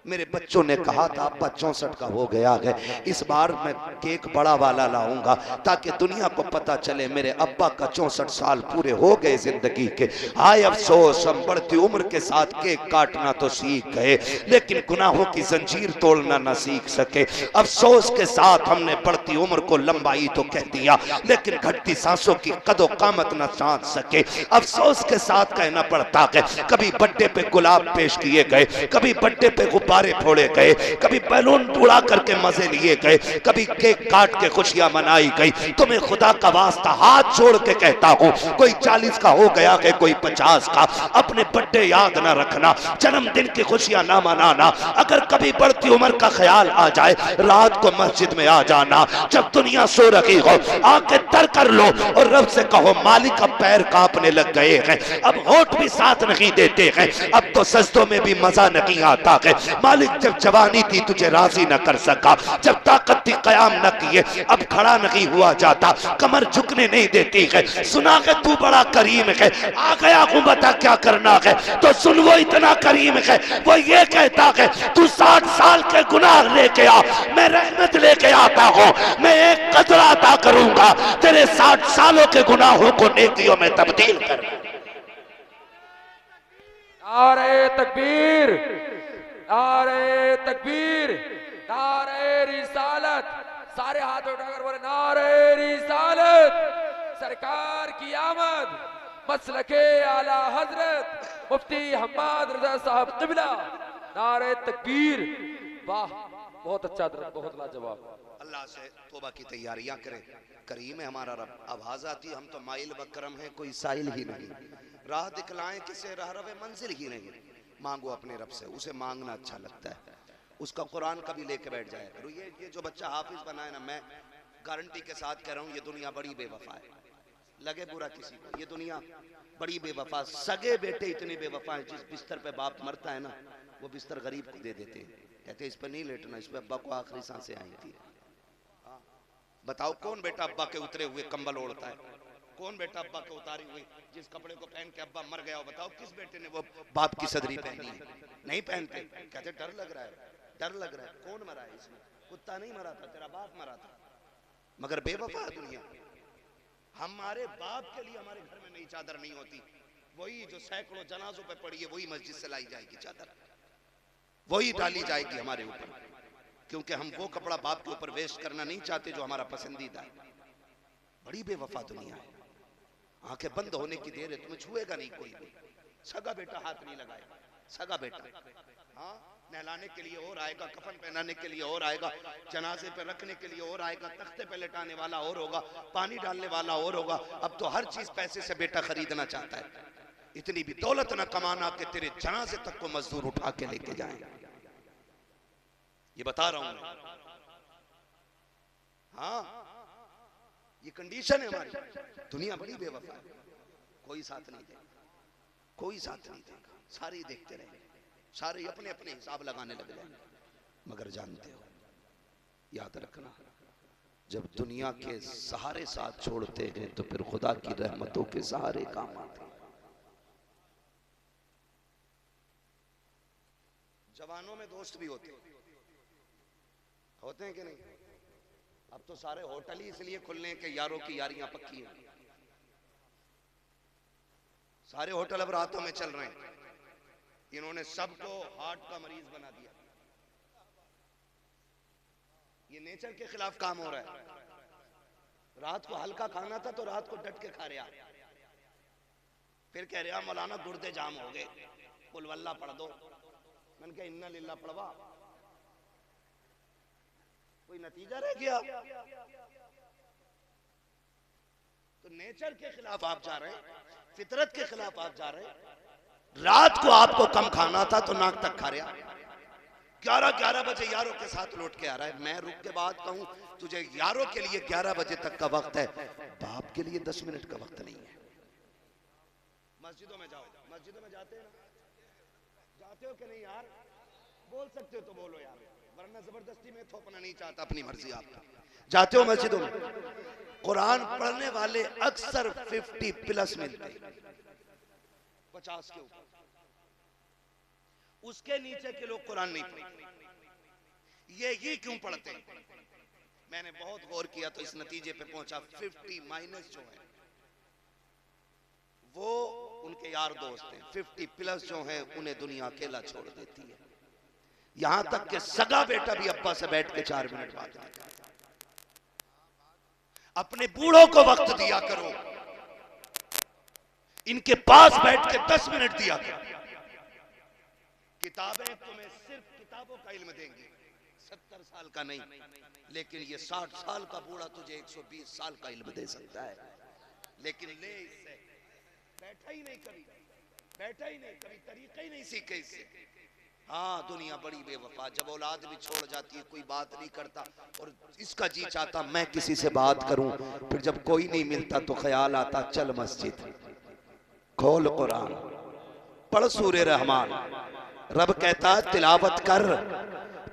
A: मेरे बच्चों ने कहा था अब्बा 64 का हो गया है, इस बार मैं केक बड़ा वाला लाऊंगा ताकि दुनिया को पता चले मेरे अब्बा का 64 साल पूरे हो गए जिंदगी के। हाय अफसोस हम बढ़ती उम्र के साथ केक काटना तो सीख गए लेकिन गुनाहों की जंजीर तोड़ना ना सीख सके। अफसोस के साथ हमने बढ़ती उम्र को लंबाई तो कह दिया लेकिन घटती सांसों की कदो कामत ना साध सके। अफसोस के साथ कहना पड़ता है कभी बर्थडे पे गुलाब पेश किए गए, कभी बर्थडे पे गुब्बारे फोड़े गए, कभी बैलून उड़ा करके मजे लिए गए, कभी केक काट के खुशियां मनाई गई। तुम्हें खुदा का वास्ता हाथ जोड़ के कहता हूं, कोई 40 का हो गया है कोई 50 का, अपने बर्थडे याद ना रखना, जन्मदिन की खुशियां ना मनाना। अगर कभी बढ़ती उम्र का ख्याल आ जाए रात को मस्जिद में आ जाना, जब दुनिया सो रही हो आके बदतर कर लो और रब से कहो मालिक अब पैर कांपने लग गए हैं, अब होठ भी साथ नहीं देते हैं, अब तो सजदों में भी मजा नहीं आता है। मालिक जब जवानी थी तुझे राजी न कर सका, जब ताकत थी कयाम न किए, अब खड़ा नहीं हुआ जाता, कमर झुकने नहीं देती है। सुना के तू बड़ा करीम है, आ गया हूं बता क्या करना है। तो सुन वो इतना करीम है, वो ये कहता है तू 60 साल के गुनाह लेके आ, मैं रहमत लेके आता हूं, मैं एक कतरा अता करूंगा, तेरे 60 सालों के गुनाहों को नेकियों में तब्दील कर।
C: नारे तकबीर, नारे तकबीर, नारे रिसालत। सारे हाथ उठाकर बोले नारे रिसालत। सरकार की आमद, मसलके आला हजरत मुफ्ती हम्माद रजा साहब क़िबला। नारे तकबीर। वाह, बहुत अच्छा, बहुत लाजवाब।
A: अल्लाह से तौबा की तैयारियां करें, करीम है हमारा रब। आवाज आती हम तो माइल बकरम है, कोई साइल ही नहीं, राह दिखलाएं किसे राह रवे मंजिल ही नहीं। मांगो अपने रब से, उसे मांगना अच्छा लगता है, उसका कुरान कभी लेके बैठ जाए करो। ये जो बच्चा हाफिज बना है ना, मैं गारंटी के साथ कह रहा हूँ ये दुनिया बड़ी बेवफा है, लगे बुरा किसी को, ये दुनिया बड़ी बेवफा। सगे बेटे इतने बेवफा हैं, जिस बिस्तर पे बाप मरता है ना वो बिस्तर गरीब को दे देते हैं, कहते इस पर नहीं लेटना, इस पर अब्बा को आखिरी सांसें आई थी। बताओ कौन बेटा अब्बा के उतरे हुए कंबल ओढ़ता है, कौन बेटा अब्बा के उतारी हुई जिस कपड़े को पहन के अब्बा मर गया हो, बताओ किस बेटे ने वो बाप की सदरी पहनी है? नहीं पहनते, कहते डर लग रहा है, डर लग रहा है। कौन मरा है इसमें? कुत्ता नहीं मरा था, तेरा बाप मरा था। मगर बेवफा दुनिया, हमारे बाप के लिए हमारे घर में नई चादर नहीं होती, वही जो सैकड़ों जनाजों पे पड़ी है वही मस्जिद से लाई जाएगी चादर, वही डाली जाएगी हमारे ऊपर, क्योंकि हम वो कपड़ा बाप के ऊपर वेस्ट करना नहीं चाहते जो हमारा पसंदीदा है। बड़ी बेवफा दुनिया है। आंखें बंद होने की देर है, तुम्हें छुएगा नहीं कोई भी, सगा बेटा हाथ नहीं लगाएगा, सगा बेटा। हाँ, नहलाने के लिए और आएगा, कफन पहनाने के लिए और आएगा, जनाजे पे रखने के लिए और आएगा, तख्ते पे लेटाने वाला और होगा, पानी डालने वाला और होगा। अब तो हर चीज पैसे से बेटा खरीदना चाहता है। इतनी भी दौलत न कमाना कि तेरे जनाजे तक को मजदूर उठा के लेके जाए। ये बता रहा हूं। हाँ, ये कंडीशन है हमारी। दुनिया बड़ी बेवफा है, कोई साथ नहीं देगा, कोई साथ नहीं देगा, सारे देखते रहेंगे, सारे अपने अपने हिसाब लगाने लग जाएंगे। मगर जानते हो, याद रखना, जब दुनिया के सहारे साथ छोड़ते हैं तो फिर खुदा की रहमतों के सहारे काम आते हैं। जवानों में दोस्त भी होते हैं कि नहीं? अब तो सारे होटल ही इसलिए खुलने के यारों की यारियां पक्की हैं। सारे होटल अब रातों में चल रहे हैं। इन्होंने सबको हार्ट का मरीज बना दिया। ये नेचर के खिलाफ काम हो रहा है। रात को हल्का खाना था तो रात को डट के खा रहा, फिर कह रहा मौलाना गुर्दे जाम हो गए, कुल वल्ला पढ़ दो। मैंने कहा इन्ना लिल्ला पढ़वा, कोई नतीजा रह गया? तो नेचर के खिलाफ आप जा रहे हैं, फितरत के खिलाफ आप जा रहे हैं। रात को आपको कम खाना था तो नाक तक खा रहा, 11 बजे यारों के साथ लौट के आ रहा है। मैं रुक के बाद कहूं तुझे यारों के लिए 11 बजे तक का वक्त है, बाप के लिए 10 मिनट का वक्त नहीं है। मस्जिदों में जाओ, मस्जिदों में जाते हो कि नहीं यार? बोल सकते हो तो बोलो यार, वरना जबरदस्ती में थोपना नहीं चाहता, अपनी मर्जी आपकी। जाते हो मस्जिदों में? कुरान पढ़ने वाले अक्सर 50 प्लस मिलते, 50 के ऊपर, उसके नीचे के लोग कुरान नहीं पढ़ते। ये क्यों पढ़ते? मैंने बहुत गौर किया तो इस नतीजे पे पहुंचा, 50 माइनस जो है वो उनके यार दोस्त हैं, 50 प्लस जो है उन्हें दुनिया अकेला छोड़ देती है। यहां तक कि सगा बेटा भी अब्बा से बैठ के 4 मिनट बात करता है। अपने बूढ़ों को वक्त दिया करो, इनके पास बैठ के 10 मिनट दिया करो। किताबें तुम्हें सिर्फ किताबों का इल्म देंगी, 70 साल का नहीं, लेकिन ये 60 साल का बूढ़ा तुझे 120 साल का इल्म दे सकता है। लेकिन ले इससे बैठा ही नहीं, कभी बैठा ही नहीं, कभी तरीका ही नहीं सीखे इससे। हाँ, दुनिया बड़ी बेवफा, जब औलाद भी छोड़ जाती है कोई बात नहीं करता, और इसका जी चाहता मैं किसी से बात करूं, फिर जब कोई नहीं मिलता तो ख्याल आता चल मस्जिद, खोल कुरान, पढ़ सूरे रहमान। रब कहता है तिलावत कर,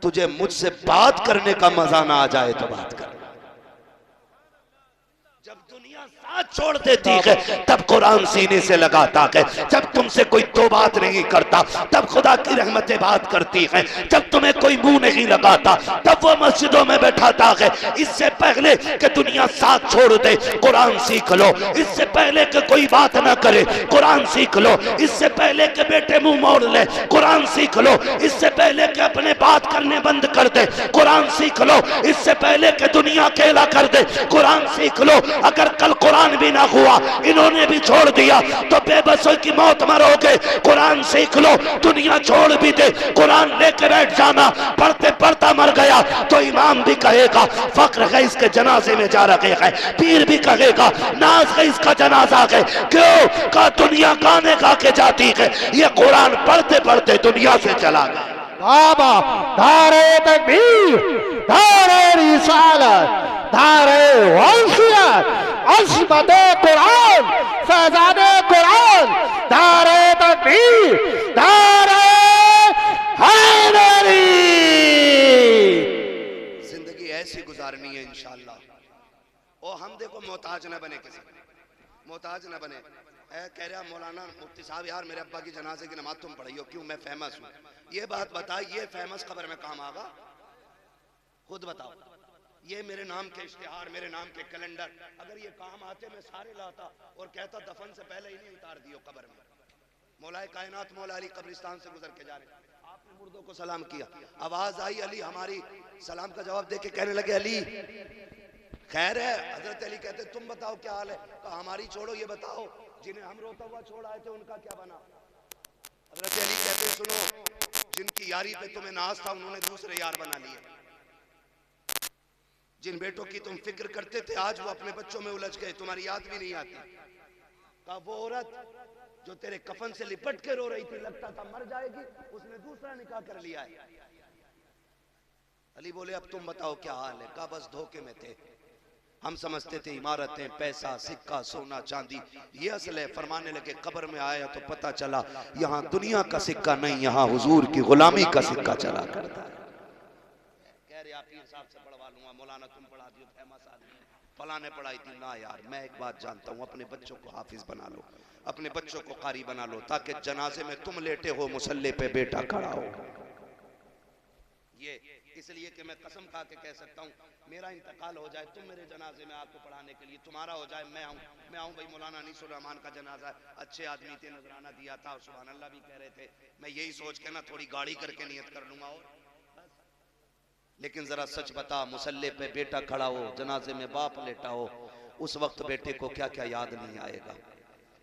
A: तुझे मुझसे बात करने का मजा ना आ जाए तो बात कर। जब दुनिया साथ छोड़ देती है तब कुरान सीने से लगाता है। जब तुमसे कोई दो बात नहीं करता तब खुदा की रहमतें बात करती है। जब तुम्हें कोई मुंह नहीं लगाता तब वो मस्जिदों में बैठाता है। इससे पहले कि दुनिया साथ छोड़ दे कुरान सीख लो, इससे पहले कि कोई बात ना करे कुरान सीख लो, इससे पहले कि बेटे मुंह मोड़ ले कुरान सीख लो, इससे पहले कि अपने बात करने बंद कर दे कुरान सीख लो, इससे पहले कि दुनिया अकेला कर दे कुरान सीख लो। अगर कल कुरान भी ना हुआ, इन्होंने भी छोड़ दिया, तो बेबसों की मौत मरोगे। कुरान सीख लो, दुनिया छोड़ भी दे कुरान लेके बैठ जाना। पढ़ते पढ़ता मर गया तो इमाम भी कहेगा फक्र है इसके जनाजे में जा रखे हैं, पीर भी कहेगा नाज है इसका जनाजा है। क्यों? का दुनिया गाने गा के जाती है, ये कुरान पढ़ते पढ़ते दुनिया से चला गया।
B: बाबा धारे तकबीर, धारे रिसालत, धारे वंशियत, अज़मते कुरान, फैज़ाने कुरान, धारे तकबीर, धारे हैदरी।
A: जिंदगी ऐसी गुजारनी है इंशाअल्लाह। और हम देखो मोहताज न बने, किसी मोहताज न बने। कह रहा मौलाना मुफ्ती साहब यार मेरे अब्बा की जनाजे की नमाज तुम पढ़ाइयो, क्यों? मैं फेमस हूँ। ये बात बता, ये फेमस खबर में काम आगा? खुद बताओ। ये मेरे नाम के इश्तिहार, मेरे नाम के कैलेंडर, अगर ये काम आते मैं सारे लाता और कहता दफन से पहले ही नहीं उतार दियो कब्र में। मौलाए कायनात मौला अली कब्रिस्तान से गुजर के जा रहे, आपने मुर्दों को सलाम किया, आवाज आई अली, हमारी सलाम का जवाब दे के कहने लगे अली खैर है? हजरत अली कहते तुम बताओ क्या हाल है? कहा हमारी छोड़ो, ये बताओ जिन्हें हम रोता हुआ छोड़ आए थे उनका क्या बना? हजरत अली कहते सुनो, जिनकी यारी पे तुम्हें नाज था उन्होंने दूसरे यार बना लिए। जिन बेटों की तुम फिक्र करते थे आज वो अपने बच्चों में उलझ गए, तुम्हारी याद भी नहीं आती। कहा वो औरत जो तेरे कफन से लिपट के रो रही थी, लगता था मर जाएगी, उसने दूसरा निकाह कर लिया है। अली बोले अब तुम बताओ क्या हाल है? कहा बस धोखे में थे, हम समझते थे इमारतें, पैसा, सिक्का, सोना, चांदी ये असल है। फरमाने लगे कब्र में आया तो पता चला यहाँ दुनिया का सिक्का नहीं, यहाँ हुजूर की गुलामी का सिक्का चला करता है। कह रहे आप पीर साहब से पढ़वा लूंगा, मौलाना तुम पढ़ा दियो, फेमस आदमी फलाने पढ़ाई थी ना। यार मैं एक बात जानता हूँ, अपने बच्चों को हाफिज बना लो, अपने बच्चों को कारी बना लो, ताकि जनाजे में तुम लेटे हो मुसल्ले पे बेटा खड़ा हो। ये इसलिए कि मैं कसम खा के कह सकता हूँ मेरा इंतकाल हो जाए, तुम मेरे जनाजे में आपको पढ़ाने के लिए, तुम्हारा हो जाए मैं आऊँ भाई मौलाना अनीसुर रहमान का जनाजा है, अच्छे आदमी थे, नजराना दिया था और सुभान अल्लाह भी कह रहे थे, मैं यही सोच के ना थोड़ी गाड़ी करके नियत कर लूंगा और बस। लेकिन जरा सच बता, मुसल्ले पे बेटा खड़ा हो, जनाजे में बाप लेटा हो, उस वक्त बेटे को क्या क्या याद नहीं आएगा?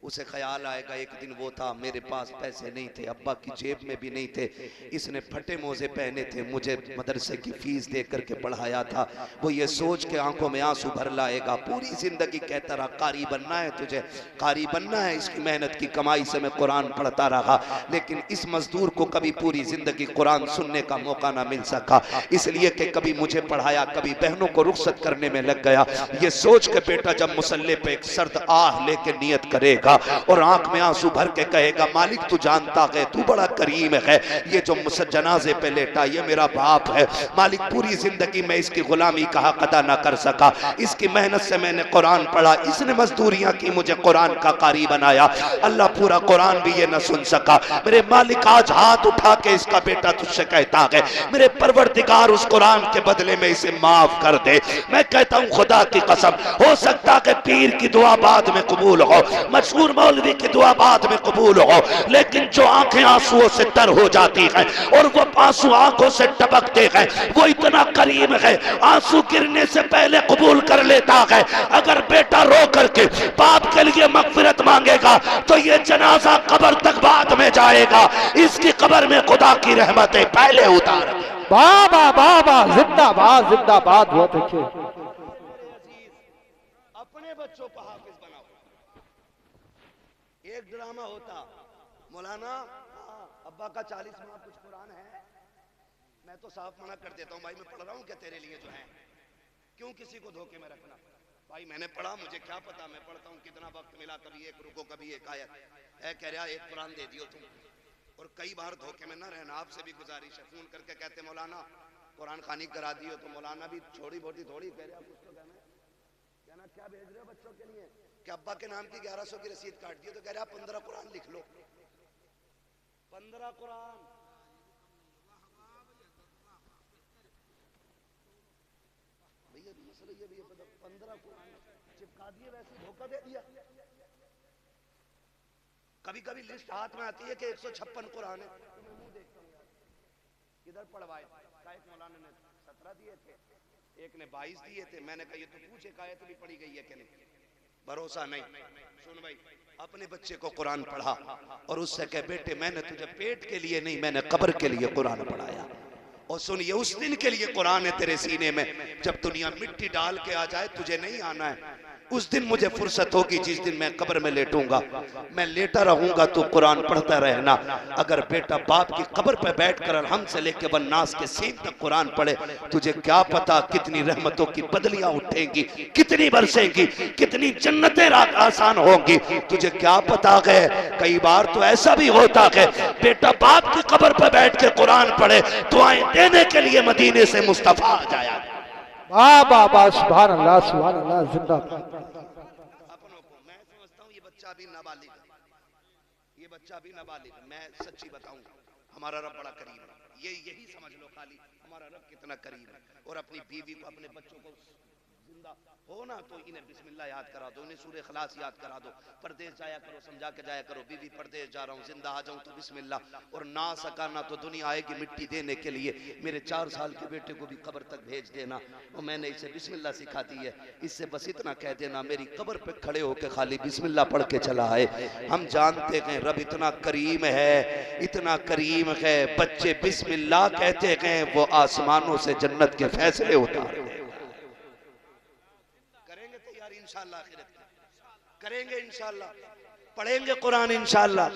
A: उसे ख्याल आएगा एक दिन वो था मेरे पास पैसे नहीं थे, अब्बा की जेब में भी नहीं थे, इसने फटे मोजे पहने थे, मुझे मदरसे की फीस दे करके पढ़ाया था। वो ये सोच के आंखों में आंसू भर लाएगा। पूरी जिंदगी कहता रहा कारी बनना है तुझे, कारी बनना है, इसकी मेहनत की कमाई से मैं कुरान पढ़ता रहा, लेकिन इस मजदूर को कभी पूरी जिंदगी कुरान सुनने का मौका ना मिल सका, इसलिए कि कभी मुझे पढ़ाया, कभी बहनों को रुखसत करने में लग गया। ये सोच के बेटा जब मुसल्ले पे एक सर्द आह लेके नियत करेगा और आंख में आंसू भर के कहेगा मालिक तू जानता है, तू बड़ा करीम है, ये जो जनाजे पे लेटा ये मेरा बाप है, मालिक पूरी जिंदगी में इसकी गुलामी का हक अदा ना कर सका, इसकी मेहनत से मैंने कुरान पढ़ा, इसने मजदूरियां की, मुझे कुरान का कारी बनाया, अल्लाह पूरा कुरान भी ये न सुन सका, मेरे मालिक आज हाथ उठा के इसका बेटा तुझसे कहता है मेरे परवरदिगार उस कुरान के बदले में इसे माफ कर दे। मैं कहता हूँ खुदा की कसम, हो सकता है पीर की दुआ बाद में कबूल हो, मशहूर मौलवी की दुआ बाद में कबूल हो, लेकिन जो आंखें आंसुओं से तर हो जाती हैं और वो आंसू आंखों से टपकते हैं, वो इतना करीम है, आंसू गिरने से पहले कबूल कर लेता है। अगर बेटा रो करके बाप के लिए मगफिरत मांगेगा तो ये जनाजा कब्र तक बाद में जाएगा, इसकी कब्र में खुदा की रहमतें पहले उतार।
B: बाबा बाबा जिंदाबाद जिंदाबाद। बहुत अच्छे।
A: अपने बच्चों को हाफिज बनाओ। एक ड्रामा होता मौलाना अब्बा का 40 माह कुछ कुरान है, तो साफ मना कर देता हूँ भाई, मैं पढ़ रहा हूँ क्या तेरे लिए जो है, क्यों किसी को धोखे में रखना भाई। मैंने पढ़ा, मुझे क्या पता, मैं पढ़ता हूँ, कितना वक्त मिला, कभी एक रुको कभी एक आयत है, कह रहा एक कुरान दे दियो तुम। और कई बार धोखे में ना रहना, आपसे भी गुजारिश है, फोन करके कहते मौलाना कुरान खानी करा दियो, तो मौलाना भी छोटी बोटी थोड़ी कह रहा कुछ तो कहना क्या भेज रहे हो बच्चों के लिए, कि अब्बा के नाम की 1100 की रसीद काट दी, तो कह रहा 15 कुरान लिख लो, 15 कुरान। भैया मसला ये भी 15 कुरान चिपका दिए, वैसे धोखा दे दिया। कभी कभी लिस्ट हाथ में आती है कि 156 कुरान है, तो मैं मुंह देखता हूँ यार किधर पढ़वाए, एक मौलाना ने 17 दिए थे, एक ने 22 दिए थे। मैंने कहा ये तो पूछे एक आयत भी पढ़ी गई है कि नहीं, भरोसा नहीं। सुन भाई, अपने बच्चे को कुरान पढ़ा और उससे कह बेटे मैंने तुझे पेट के लिए नहीं, मैंने कब्र के लिए कुरान पढ़ाया। और सुन, ये उस दिन के लिए कुरान है तेरे सीने में, जब दुनिया मिट्टी डाल के आ जाए तुझे नहीं आना है। उस दिन मुझे फुर्सत होगी जिस दिन मैं कब्र में लेटूंगा, मैं लेटा रहूंगा तो कुरान पढ़ता रहना। अगर बेटा बाप की कब्र पे बैठकर हमसे लेके वन्नास के सीन तक कुरान पढ़े, तुझे क्या पता कितनी रहमतों की बदलियां उठेंगी, कितनी बरसेंगी, कितनी जन्नतें आसान होंगी, तुझे क्या पता है। कई बार तो ऐसा भी होता है बेटा बाप की कब्र पे बैठ के कुरान पढ़े, दुआएं देने के लिए मदीने से मुस्तफा आ जाया।
B: वाह वाह वाह, सुभान अल्लाह सुभान अल्लाह, जिंदाबाद।
A: अपनों को मैं समझता हूँ ये बच्चा भी नाबालिग है, ये बच्चा भी नाबालिग है। मैं सच्ची बताऊं, हमारा रब बड़ा करीब है, ये यही समझ लो खाली हमारा रब कितना करीब है। और अपनी बीवी को, अपने बच्चों को जिंदा हो ना तो इन्हें बिस्मिल्लाह याद करा दो, इन्हें सूरह इखलास याद करा दो। परदेश जाया करो, समझा के जाया करो, बीवी परदेश जा रहा हूँ, जिंदा आ जाऊं तो बिस्मिल्लाह। और ना सका ना तो दुनिया आएगी मिट्टी देने के लिए, मेरे 4 साल के बेटे को भी कब्र तक भेज देना, और मैंने इसे बिस्मिल्लाह सिखा दी है, इससे बस इतना कह देना मेरी कब्र पे खड़े होकर खाली बिस्मिल्लाह पढ़ के चला है। हम जानते हैं रब इतना करीम है, इतना करीम है, बच्चे बिस्मिल्लाह कहते हैं वो आसमानों से जन्नत के फैसले उतारते हैं। इंशाअल्लाह आखिरत करेंगे, इंशाअल्लाह पढ़ेंगे कुरान, इंशाअल्लाह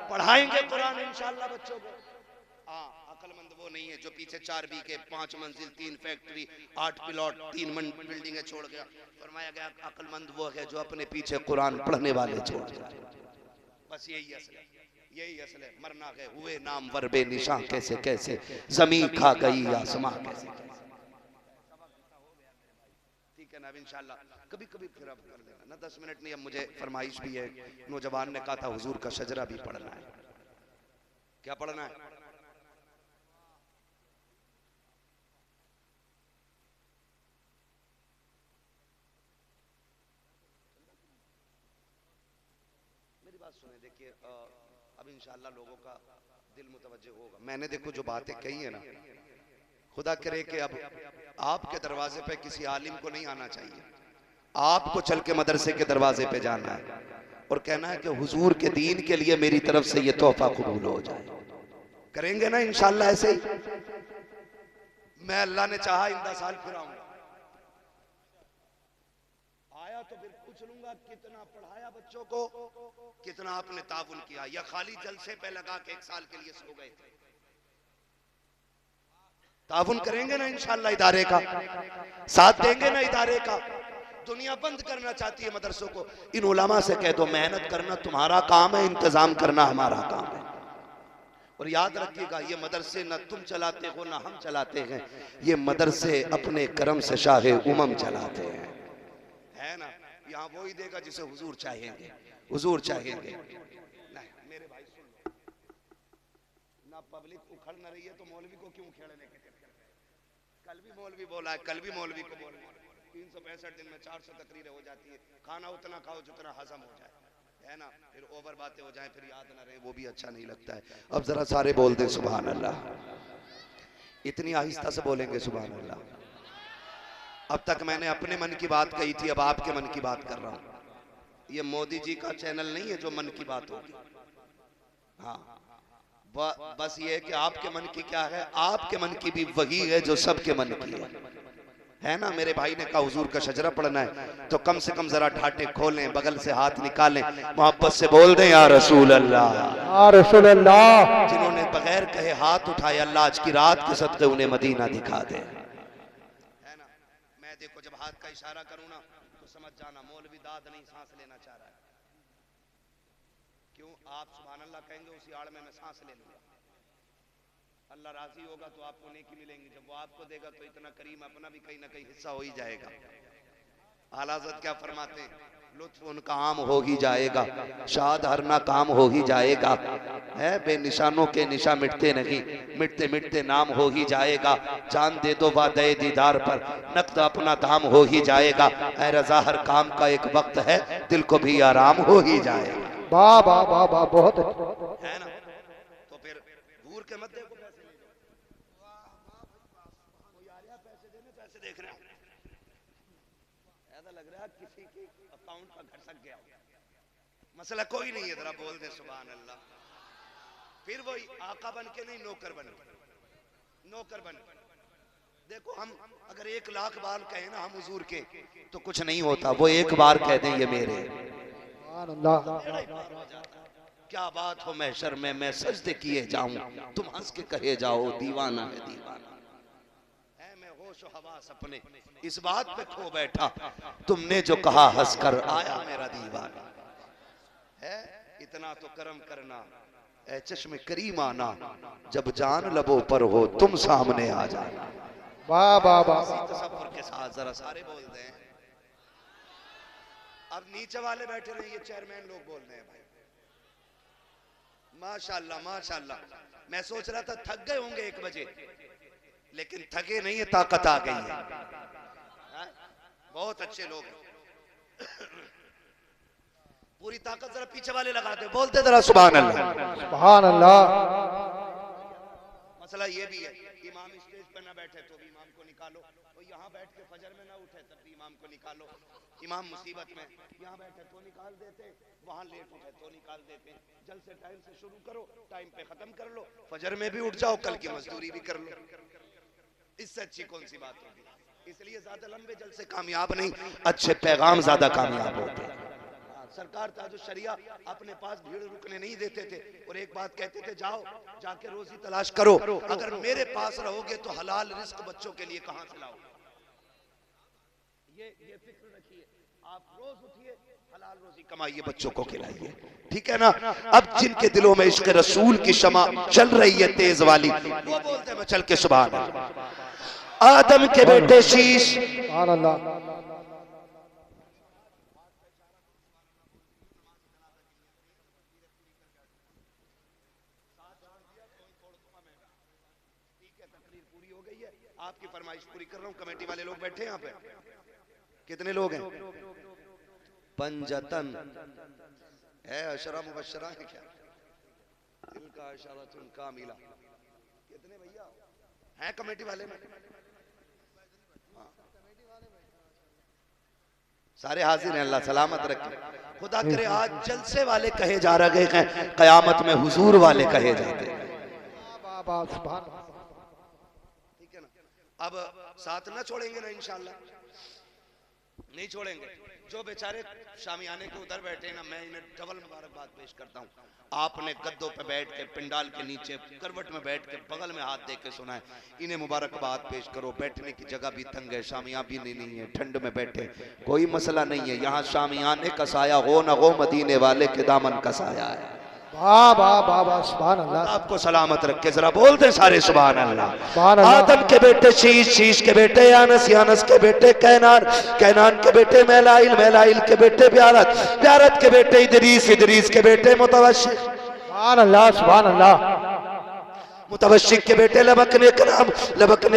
A: पढ़ाएंगे कुरान इंशाअल्लाह बच्चों को। हाँ, अक्लमंद वो नहीं है जो पीछे 4 बीघे 5 मंजिल 3 फैक्ट्री 8 प्लॉट 3 बिल्डिंगें छोड़ गया। फरमाया गया अक्लमंद वो है जो अपने पीछे कुरान पढ़ने वाले छोड़ गया। बस यही असल है, यही असल है। मरना है हुए नाम वर बेनिशां कैसे कैसे, जमीन खा गई आसमां कैसे कैसे। ठीक है ना, इंशाअल्लाह कभी कभी फिर अब कर देना ना, 10 मिनट नहीं। अब मुझे फरमाइश भी है, नौजवान ने कहा था हुजूर का शजरा भी पढ़ना है। क्या पढ़ना है? मेरी बात सुने, देखिए अब इंशाअल्लाह लोगों का दिल मुतवज्जे होगा। मैंने देखो जो बातें कही है ना, खुदा करे कि अब आपके दरवाजे पे किसी आलिम को नहीं आना चाहिए, आपको चल के मदरसे के दरवाजे पे जाना है और कहना है कि हुजूर के दीन के लिए मेरी तरफ से ये तोहफा कबूल हो जाए। करेंगे ना इंशाअल्लाह ऐसे ही? मैं अल्लाह ने चाहा इन 10 साल फिर आऊंगा, आया तो फिर पूछ लूंगा कितना पढ़ाया बच्चों को, कितना आपने ताउन किया, या खाली जलसे पे लगा के 1 साल के लिए सो गए थे। ताउन करेंगे ना इंशाअल्लाह, इदारे का साथ देंगे ना, इदारे का। दुनिया बंद करना चाहती है मदरसों को, इन उलमा से कह दो मेहनत करना तुम्हारा काम है, इंतजाम करना हमारा काम है। और याद रखिएगा ये मदरसे ना तुम चलाते हो ना हम चलाते हैं, ये मदरसे अपने करम से शाहे उमम चलाते हैं, है ना। यहाँ वो ही देगा जिसे हुजूर चाहेंगे, हुजूर चाहेंगे। नहीं मेरे भाई सुन लो, ना पब्लिक उखड़ न रही है तो मौलवी को क्यों खेलने के? कल भी मौलवी बोला है, कल भी मौलवी को बोला, 365 दिन में 400 तकरीरें हो जाती है। खाना उतना खाओ जितना हजम हो जाए, है ना। फिर ओवर बातें हो जाए, फिर याद ना रहे, वो भी अच्छा नहीं लगता है। अब जरा सारे बोल दें सुभान अल्लाह, इतनी आहिस्ता से बोलेंगे सुभान अल्लाह। अब तक मैंने अपने मन की बात कही थी, अब आपके मन की बात कर रहा हूं। ये मोदी जी का चैनल नहीं है जो मन की बात होगी। हाँ, बस ये है कि आपके मन की क्या है, आपके मन की भी वही है जो सबके मन की है। है ना। मेरे भाई ने कहा हुजूर का शजरा पढ़ना है तो कम से कम जरा ढाटे खोलें, बगल से हाथ निकालें, मोहब्बत से बोल दें या रसूल अल्लाह,
B: या रसूल अल्लाह।
A: जिन्होंने बगैर कहे हाथ उठाए, अल्लाह आज की रात के सदक़े उन्हें मदीना दिखा दे, है ना। मैं देखो जब हाथ का इशारा करूं ना तो समझ जाना मौलवी दाद नहीं सांस लेना चाह रहा है। क्यों? आप सुभान अल्लाह कहेंगे उसी आड़ में मैं सांस ले लूंगा। अल्लाह राजी होगा तो आपको नेकी मिलेंगी, जब वो आपको देगा तो इतना करीम अपना भी कहीं ना कहीं हिस्सा हो ही जाएगा। आला हज़रत क्या फरमाते हैं? लुत्फ उनका आम हो ही जाएगा, शाद हरना काम हो ही जाएगा, है बेनिशानों के निशा मिटते नहीं, मिटते मिटते नाम हो ही जाएगा। जान दे दो वादे दीदार पर, नक़द अपना दाम हो ही जाएगा। ऐ रज़ा हर काम का एक वक्त है, दिल को भी आराम हो ही जाएगा।
B: वाह वाह वाह वाह, बहुत अच्छा।
A: है ना। तो फिर घूर के मत देखो, पैसे ले जाओ। कोई आ रहा पैसे देने, पैसे देख रहे हो, ऐसा लग रहा है किसी की अकाउंट का घर सक गया। मसला कोई नहीं है, जरा बोल दे सुभान अल्लाह। फिर वही आका बन के नहीं, नौकर बन के, नौकर बन के। देखो हम अगर 1 लाख बार कहें ना हम हुजूर के तो कुछ नहीं होता, वो एक बार कह दें ये मेरे, क्या बात हो महशर में मैं सजदे किए जाऊं, तुम हंस के कहे जाओ दीवाना है दीवाना है। मैं होश और हवास अपने इस बात पे खो बैठा, तुमने जो कहा हंस कर आया मेरा दीवाना है। इतना तो करम करना ऐ चश्मे करीम आना, जब जान लबों पर हो तुम सामने आ जाना।
B: वाह वाह वाह।
A: तसव्वुर के साथ जरा सारे बोलते हैं। अब नीचे वाले बैठे रहे, ये चेयरमैन लोग बोल रहे हैं भाई माशाल्लाह माशाल्लाह। मैं सोच रहा था थक गए होंगे 1 बजे, लेकिन थके नहीं है, ताकत आ गई है। बहुत अच्छे लोग हैं। पूरी ताकत जरा पीछे वाले लगाते, बोलते जरा सुभान अल्लाह
B: सुभान अल्लाह।
A: मसला ये भी है, इमाम स्टेज पर ना बैठे तो भी इमाम को निकालो, और यहाँ बैठ के फजर में ना उठे तब भी इमाम को निकालो। इमाम मुसीबत में, यहाँ बैठे तो निकाल देते, वहां लेट उठे तो निकाल देते। जल से टाइम से शुरू करो, टाइम पे खत्म कर लो, फजर में भी उठ जाओ, कल की मजदूरी भी कर लो। इससे अच्छी कौन सी बात होगी। इसलिए ज्यादा लंबे जल से कामयाब नहीं, अच्छे पैगाम ज्यादा कामयाब होते हैं। सरकार ताजुश शरिया अपने पास भीड़ रुकने नहीं देते थे, और एक बात कहते थे, जाओ जाके रोजी तलाश करो, अगर मेरे पास रहोगे तो हलाल रिस्क बच्चों के लिए कहां से लाओगे। ये फिक्र रखिए, आप रोज उठिए, हलाल रोजी कमाइए, बच्चों को खिलाइए, ठीक है ना। अब जिनके दिलों में इश्क रसूल की शमा चल रही है तेज वाली, वो बोलते हैं मैं चल के सुभान अल्लाह। आदम के बेटे शीश,
B: सुभान अल्लाह।
A: आपकी फरमाइश पूरी कर रहा हूँ। कमेटी वाले लोग बैठे हैं यहाँ पे, कितने लोग हैं? पंजतन है, अशरा मुबशरा है क्या? इनका अशरतुन कामिला। कितने भैया हैं कमेटी वाले में? हाँ। सारे हाजिर हैं, अल्लाह सलामत रखे। खुदा करे आज जलसे वाले कहे जा रहे हैं, कयामत में हुजूर वाले कहे जाते हैं। ठीक है ना। अब साथ ना छोड़ेंगे ना, इंशाल्लाह नहीं छोड़ेंगे। जो बेचारे शामियाने के उधर बैठे ना, मैं इन्हें डबल मुबारकबाद पेश करता हूँ। आपने गद्दों पे बैठ के, पिंडाल के नीचे करवट में बैठ के, बगल में हाथ दे के सुना है, इन्हें मुबारकबाद पेश करो। बैठने की जगह भी तंग है, शामियां भी नहीं है, ठंड में बैठे, कोई मसला नहीं है। यहाँ शामियाने का साया हो न हो, मदीने वाले के दामन का साया है।
B: वाह वाह वाह वाह, सुभान अल्लाह।
A: आपको सलामत रखे, जरा बोल दे सारे सुभान अल्लाह।
B: सुभान अल्लाह।
A: आदम के बेटे शीश, शीश के बेटे यानस, यानस के बेटे कैनान, कैनान के बेटे मैलाइल, मैलाइल के बेटे ब्यारत, ब्यारत के बेटे इदरीस, इदरीस के बेटे मुतवश्शिक,
B: सुभान अल्लाह सुभान अल्लाह।
A: मुतवश्शिक के बेटे लबक ने, लबक ने